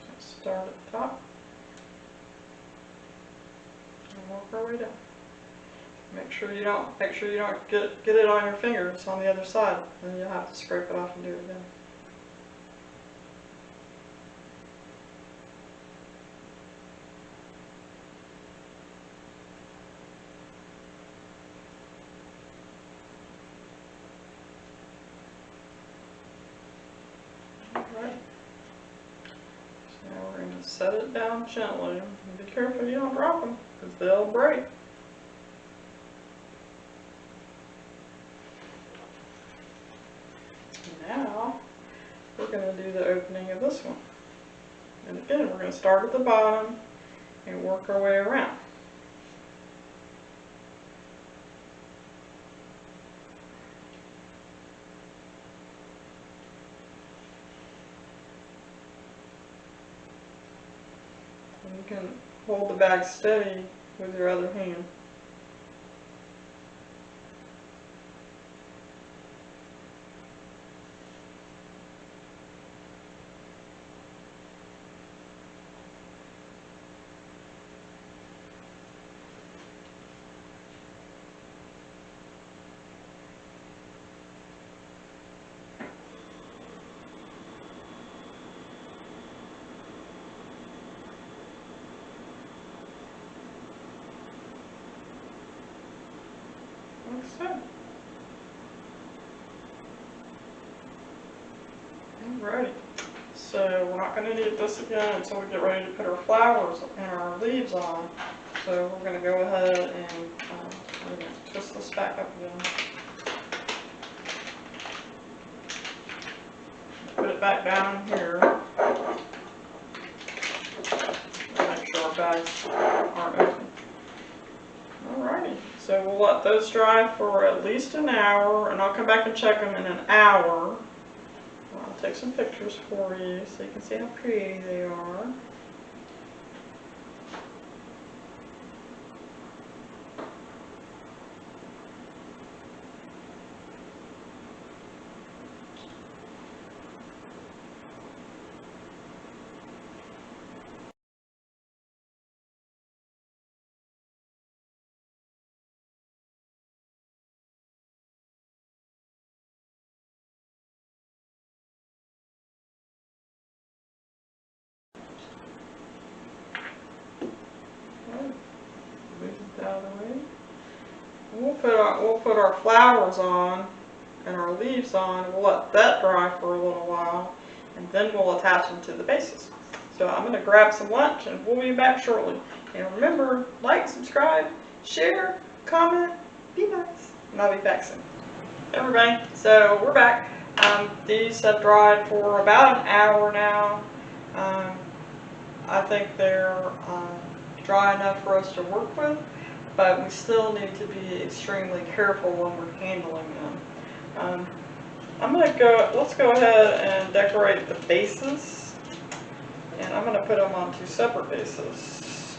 So start at the top and work our way down. Make sure you don't get it on your fingers on the other side, and you'll have to scrape it off and do it again. Alright. So now we're going to set it down gently. And be careful you don't drop them, because they'll break. Now we're going to do the opening of this one. And again, we're going to start at the bottom and work our way around. And you can hold the bag steady with your other hand. Like so. Alrighty. So we're not going to need this again until we get ready to put our flowers and our leaves on. So we're going to go ahead and we're going to twist this back up again. Put it back down here. Make sure our bags aren't open. Alrighty, so we'll let those dry for at least an hour, and I'll come back and check them in an hour. I'll take some pictures for you so you can see how pretty they are. Move it out of the way. We'll put our flowers on and our leaves on, and we'll let that dry for a little while, and then we'll attach them to the bases. So I'm going to grab some lunch, and we'll be back shortly. And remember, like, subscribe, share, comment, be nice, and I'll be back soon. Hey everybody, so we're back. These have dried for about an hour now. I think they're dry enough for us to work with, but we still need to be extremely careful when we're handling them. Let's go ahead and decorate the bases, and I'm going to put them on two separate bases,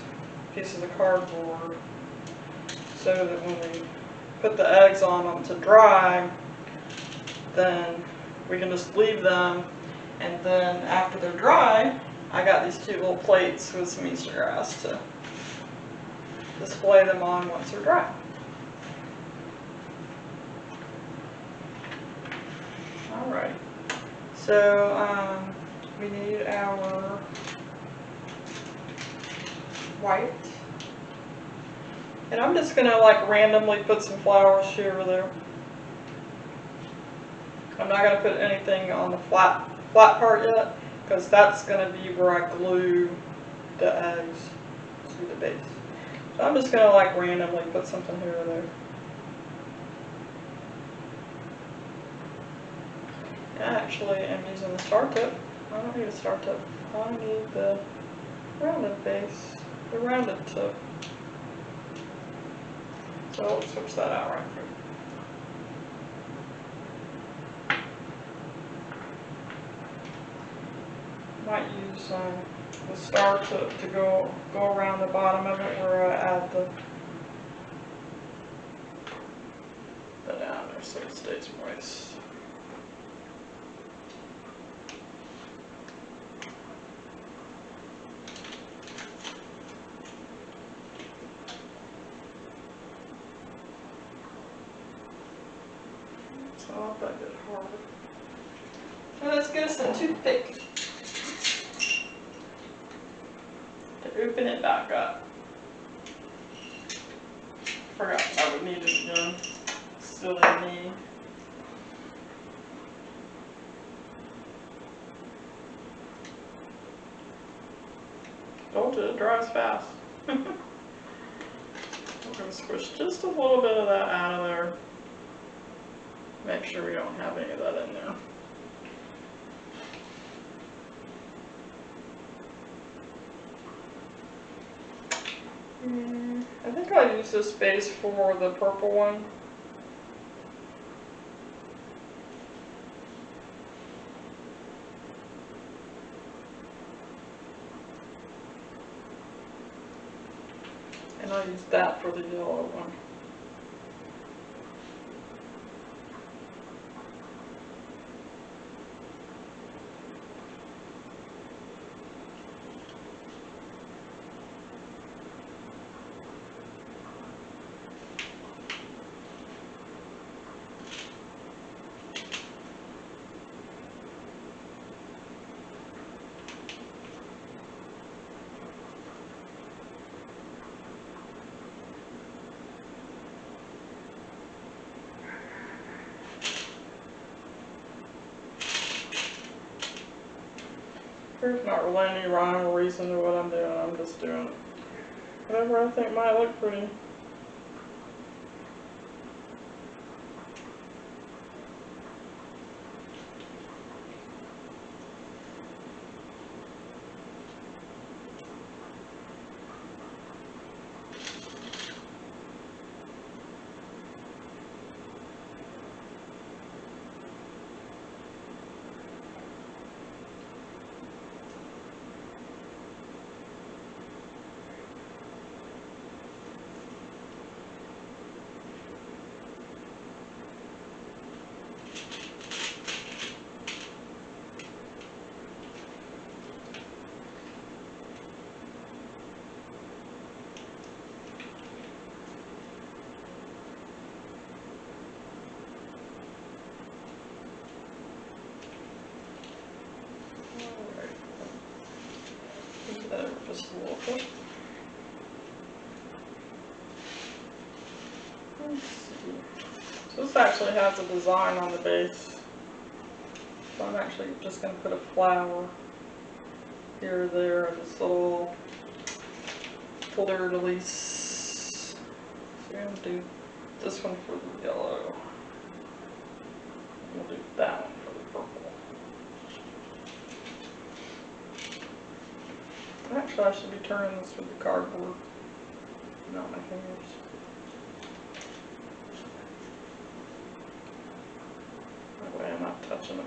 pieces of cardboard, so that when we put the eggs on them to dry, then we can just leave them, and then after they're dry, I got these two little plates with some Easter grass to display them on once they're dry. Alright, so we need our white, and I'm just gonna like randomly put some flowers here or there. I'm not gonna put anything on the flat part yet, because that's going to be where I glue the eggs to the base. I'm just gonna like randomly put something here or there. Actually, I'm using the star tip. I don't need a star tip. I need the rounded base, the rounded tip. So I'll switch that out right quick. Might use the star tip to go around the bottom of it where I add the down there so it stays moist. So I'll let that get harder. Now let's get us a toothpick to open it back up. Forgot I would need it again. Silly me. Told you it dries fast. I'm going to squish just a little bit of that out of there. Make sure we don't have any of that in there. I think I'll use this base for the purple one. And I'll use that for the yellow one. There's not really any rhyme or reason to what I'm doing. I'm just doing whatever I think might look pretty. Just a little bit. Let's see. So this actually has a design on the base. So I'm actually just going to put a flower here or there, this little fleur-de-lis. So we're going to do this one for the yellow. We'll do that one for the purple. Actually, I should be turning this with the cardboard, not my fingers. That way I'm not touching it.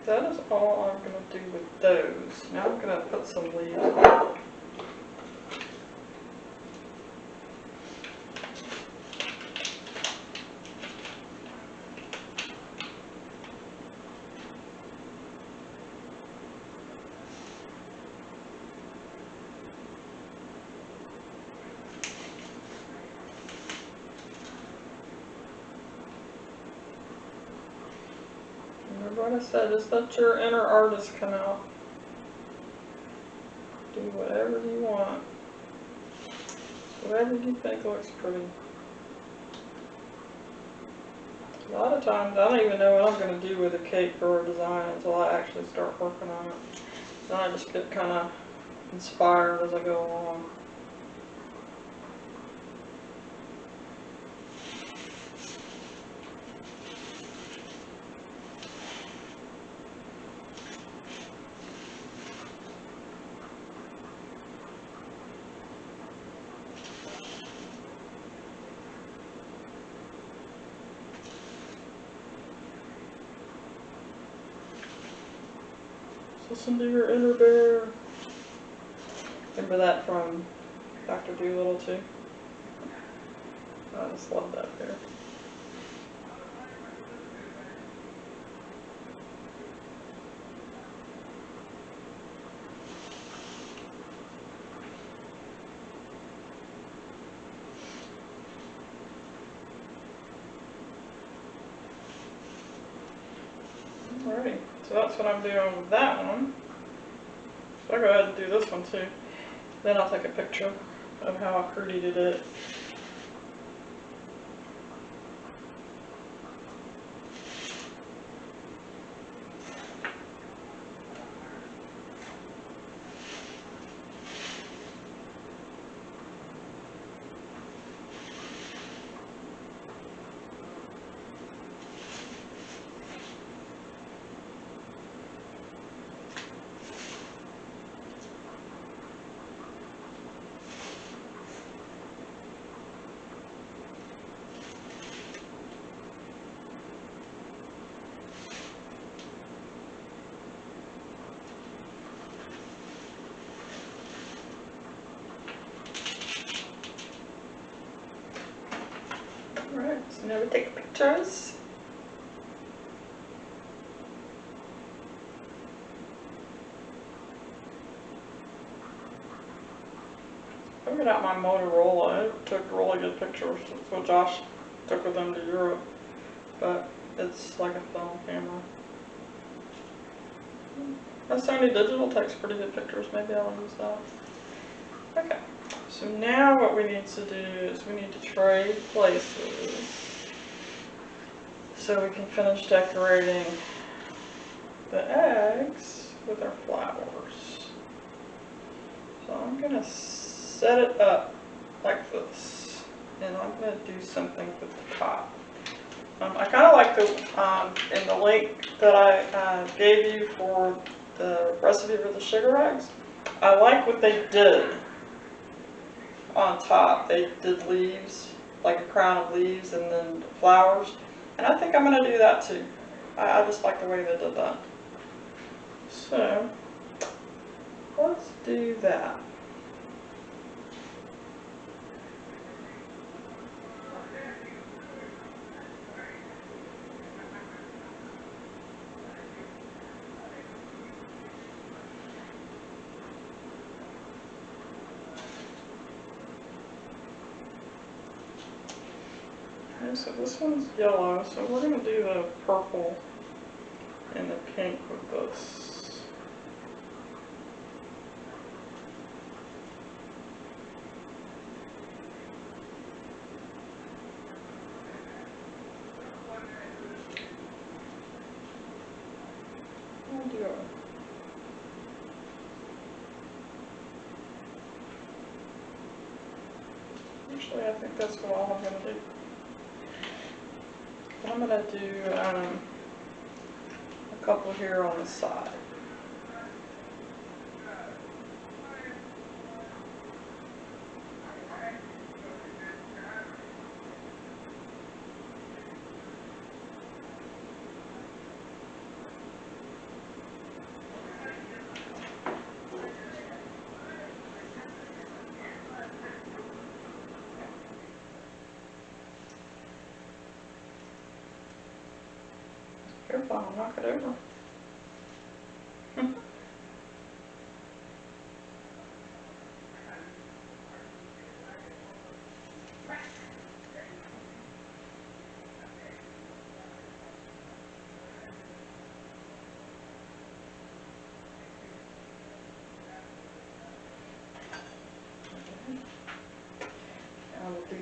That is all I'm going to do with those. Now I'm going to put some leaves on. Remember what I said, just let your inner artist come out. Do whatever you want. Whatever you think looks pretty. A lot of times I don't even know what I'm going to do with a cake or a design until I actually start working on it. Then I just get kind of inspired as I go along. Listen to your inner bear. Remember that from Dr. Dolittle too? I just love that bear. Alright, so that's what I'm doing with that one. So I'll go ahead and do this one too. Then I'll take a picture of how I created it. Alright, so now we take pictures. I got out my Motorola. It took really good pictures. That's what Josh took with them to Europe. But it's like a film camera. My Sony Digital takes pretty good pictures. Maybe I'll use that. Okay. So now what we need to do is we need to trade places so we can finish decorating the eggs with our flowers. So I'm going to set it up like this, and I'm going to do something with the top. I kind of like the, in the link that I gave you for the recipe for the sugar eggs, I like what they did on top. They did leaves, like a crown of leaves, and then flowers. And I think I'm going to do that too. I just like the way they did that. So, let's do that. Okay, so this one's yellow, so we're going to do the purple and the pink with this. I'll do it. Actually, I think that's all I'm going to do. I'm going to do a couple here on the side. Careful, I'll knock it over.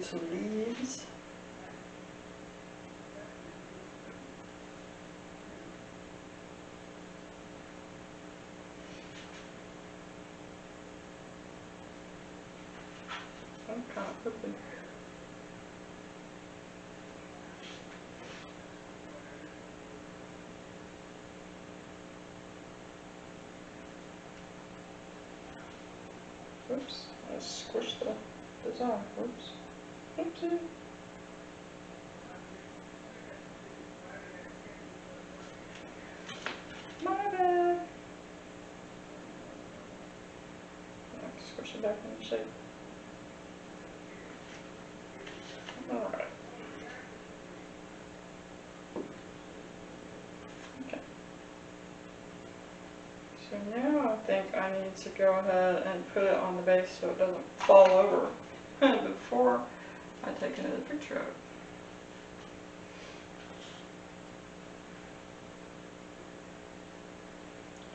some leaves. I'm kind of open. Oops, I squished the design. Oops. Oopsie. My bad. Squish it back into shape. Alright. Okay. So now I think I need to go ahead and put it on the base so it doesn't fall over before I take another picture of it.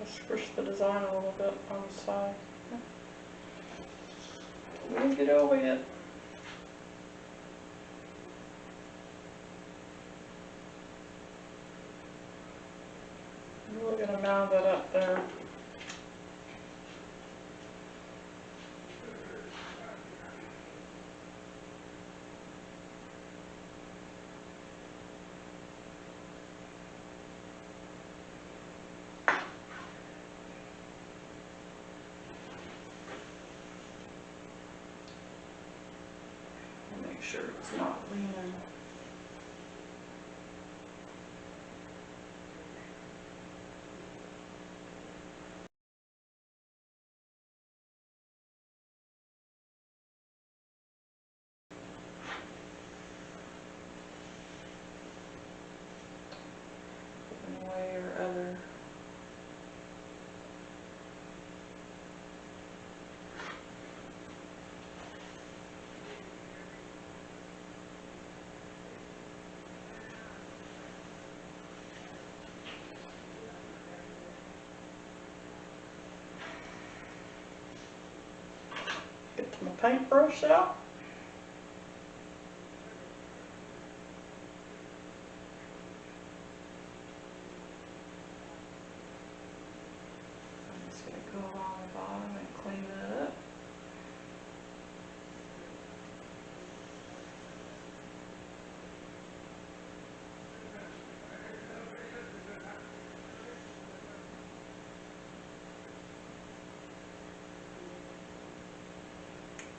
I squish the design a little bit on the side. Let me get over it. We're going to mount that up there. Make sure it's not leaning. One way or other. Get my paintbrush out. I'm just going to go along the bottom and clean that up.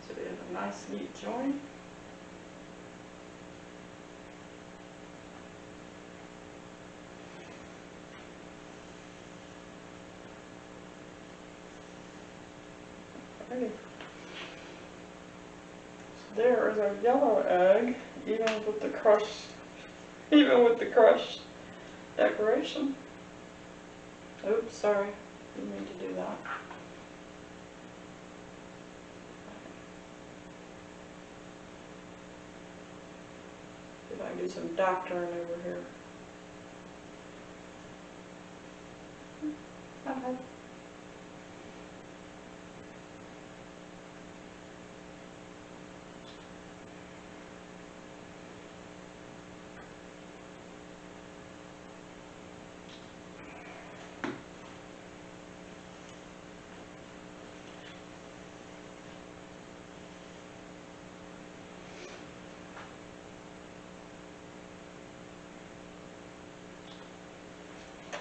So we have a nice neat joint. Okay. So there is our yellow egg, even with the crushed decoration. Oops, sorry, didn't mean to do that. See if I can do some doctoring over here. Okay.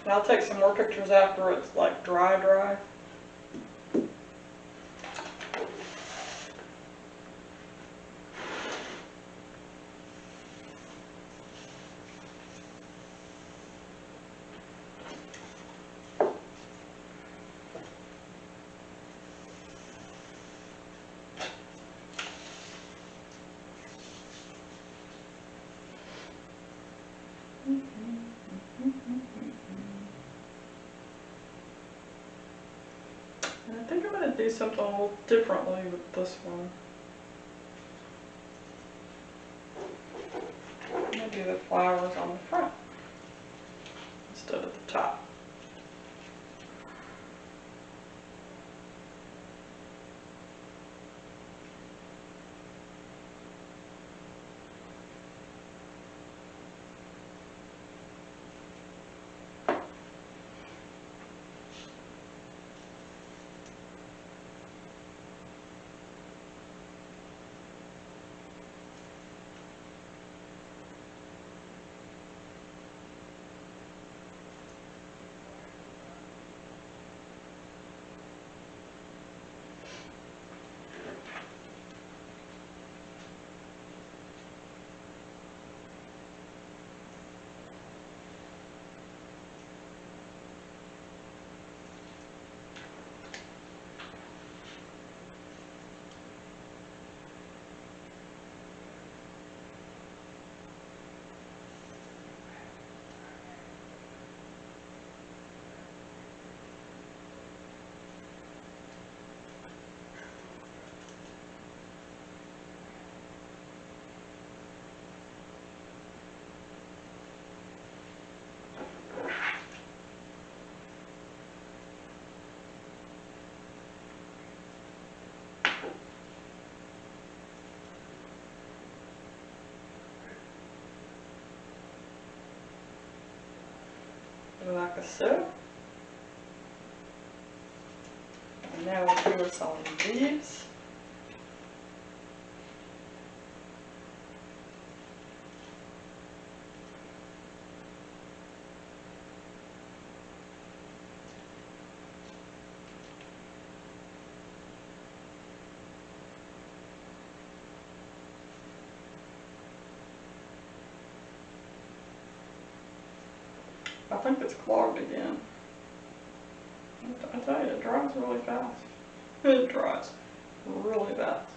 And I'll take some more pictures after it's like dry. And I think I'm going to do something a little differently with this one. I'm going to do the flowers on the front instead of the top. like so. And now we'll do some leaves. I think it's clogged again. I tell you, it dries really fast. It dries really fast.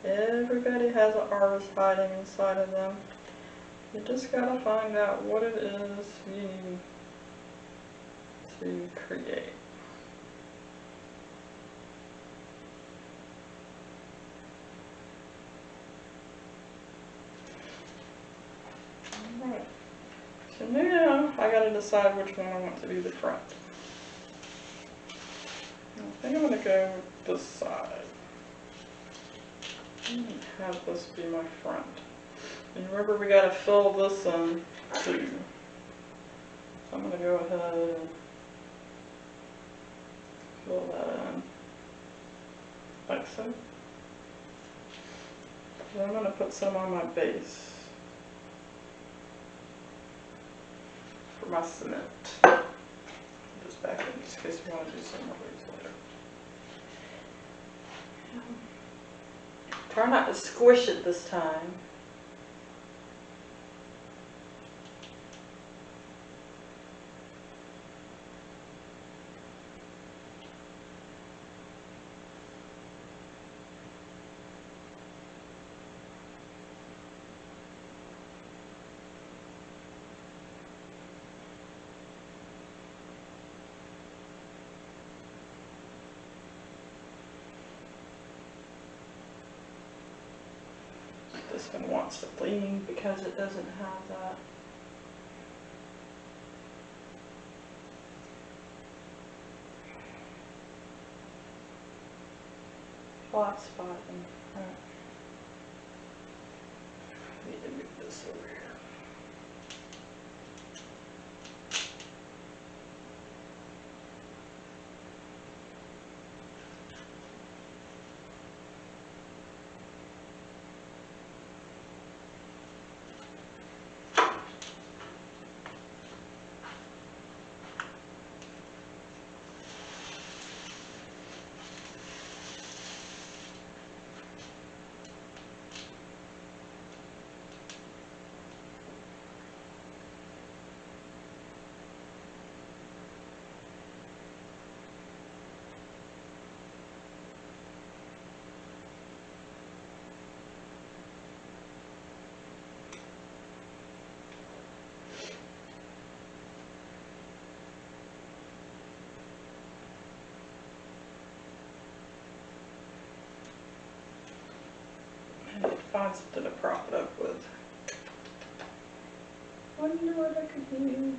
Everybody has an artist hiding inside of them. You just gotta find out what it is you need to create. Alright, so now I gotta decide which one I want to be the front. I think I'm gonna go with this side. And have this be my front. And remember, we gotta fill this in too. So I'm gonna go ahead and fill that in like so. Then I'm gonna put some on my base for my cement. Just back in just in case we want to do some more leaves later. Try not to squish it this time. This one wants to clean because it doesn't have that. Flat spot in the front. Need to move this over here. Find something to prop it up with. Wonder what I could use.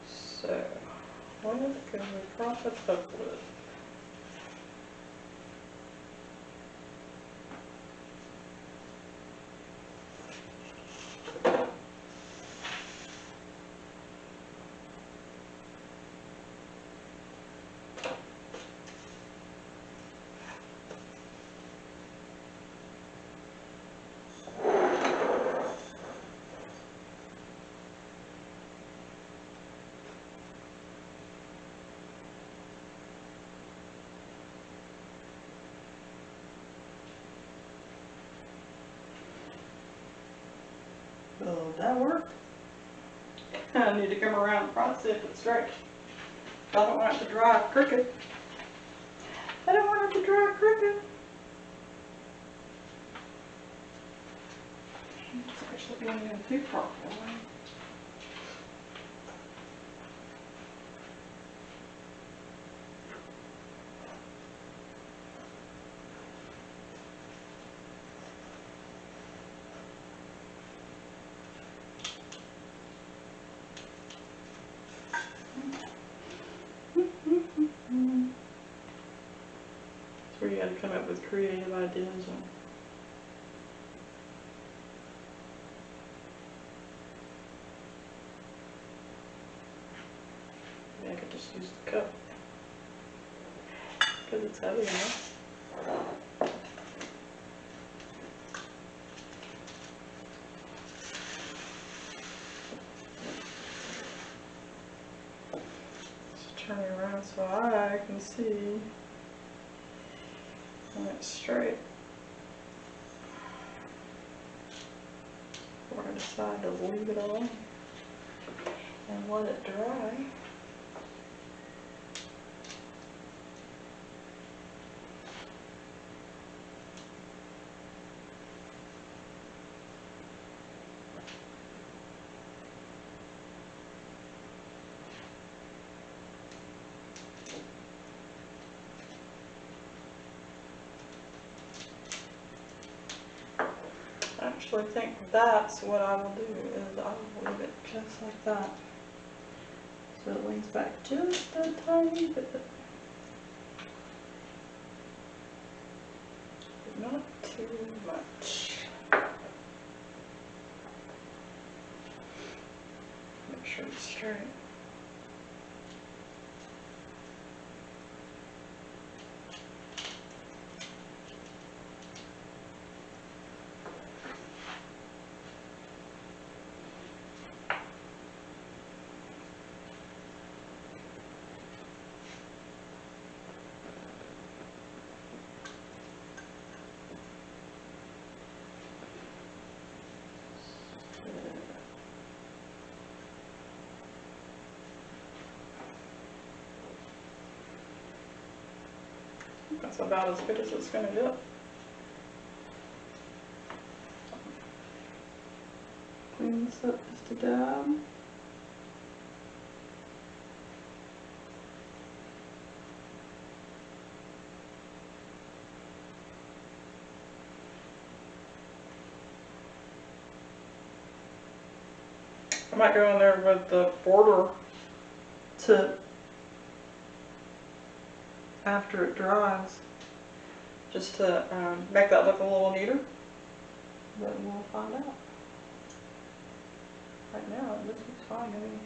So What can we prop it up with? Will that work? I need to come around the front, see if it's straight. I don't want it to dry crooked. I don't want it to dry crooked. It's actually going in too properly. That's where you got to come up with creative ideas. Maybe I could just use the cup because it's heavy enough. Just turn it around so I can see when it's straight. Before I decide to leave it on and let it dry. I actually think that's what I will do, is I will leave it just like that. So it leans back just a tiny bit. But not too much. Make sure it's straight. That's about as good as it's going to get. Clean this up just a dab. I might go in there with the border tip after it dries, just to make that look a little neater, but we'll find out. Right now, this looks fine to me.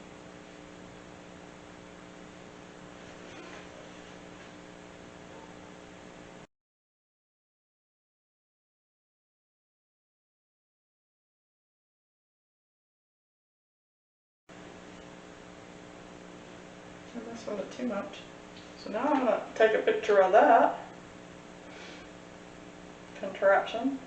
Don't mess with it too much. So now I'm going to take a picture of that contraption.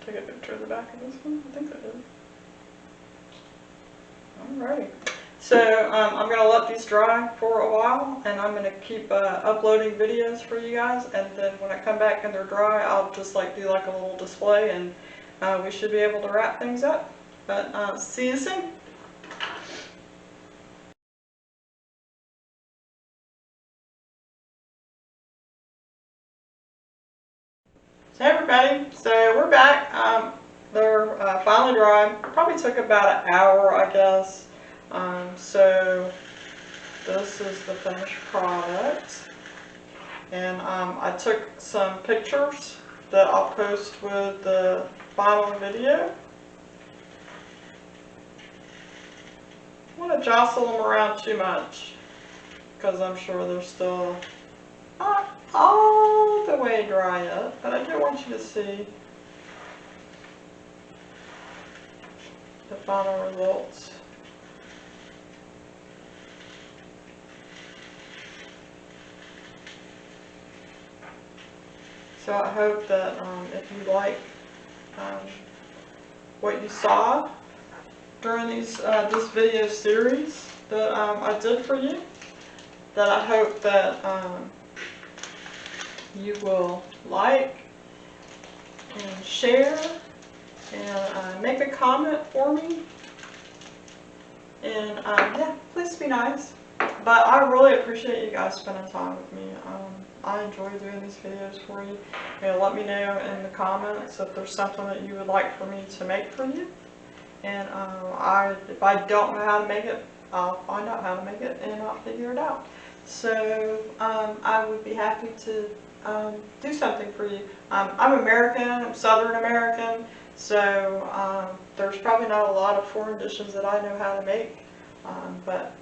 Take a picture of the back of this one. I think I did. Alright. So I'm going to let these dry for a while, and I'm going to keep uploading videos for you guys, and then when I come back and they're dry, I'll just do like a little display, and we should be able to wrap things up. But see you soon. So hey everybody, so we're back. They're finally dry. Probably took about an hour, I guess. So this is the finished product. And I took some pictures that I'll post with the final video. I want to jostle them around too much because I'm sure they're still not all the way dry yet, but I do want you to see the final results. So I hope that if you like what you saw during this video series that I did for you, that I hope that you will like and share and make a comment for me. And yeah, please be nice. But I really appreciate you guys spending time with me. I enjoy doing these videos for you. Let me know in the comments if there's something that you would like for me to make for you. And if I don't know how to make it, I'll find out how to make it and I'll figure it out. So I would be happy to do something for you. I'm American, I'm Southern American, so there's probably not a lot of foreign dishes that I know how to make, but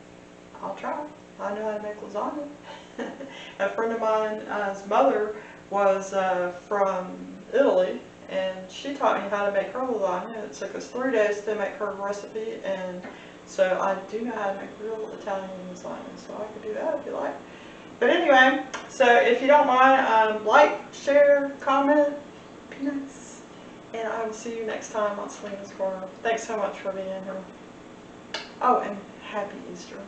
I'll try. I know how to make lasagna. A friend of mine's mother was from Italy, and she taught me how to make her lasagna. It took us 3 days to make her recipe, and so I do know how to make real Italian lasagna, so I could do that if you like. But anyway, so if you don't mind, like, share, comment, peanuts, and I will see you next time on Selena's Corner. Thanks so much for being here. Oh, and happy Easter.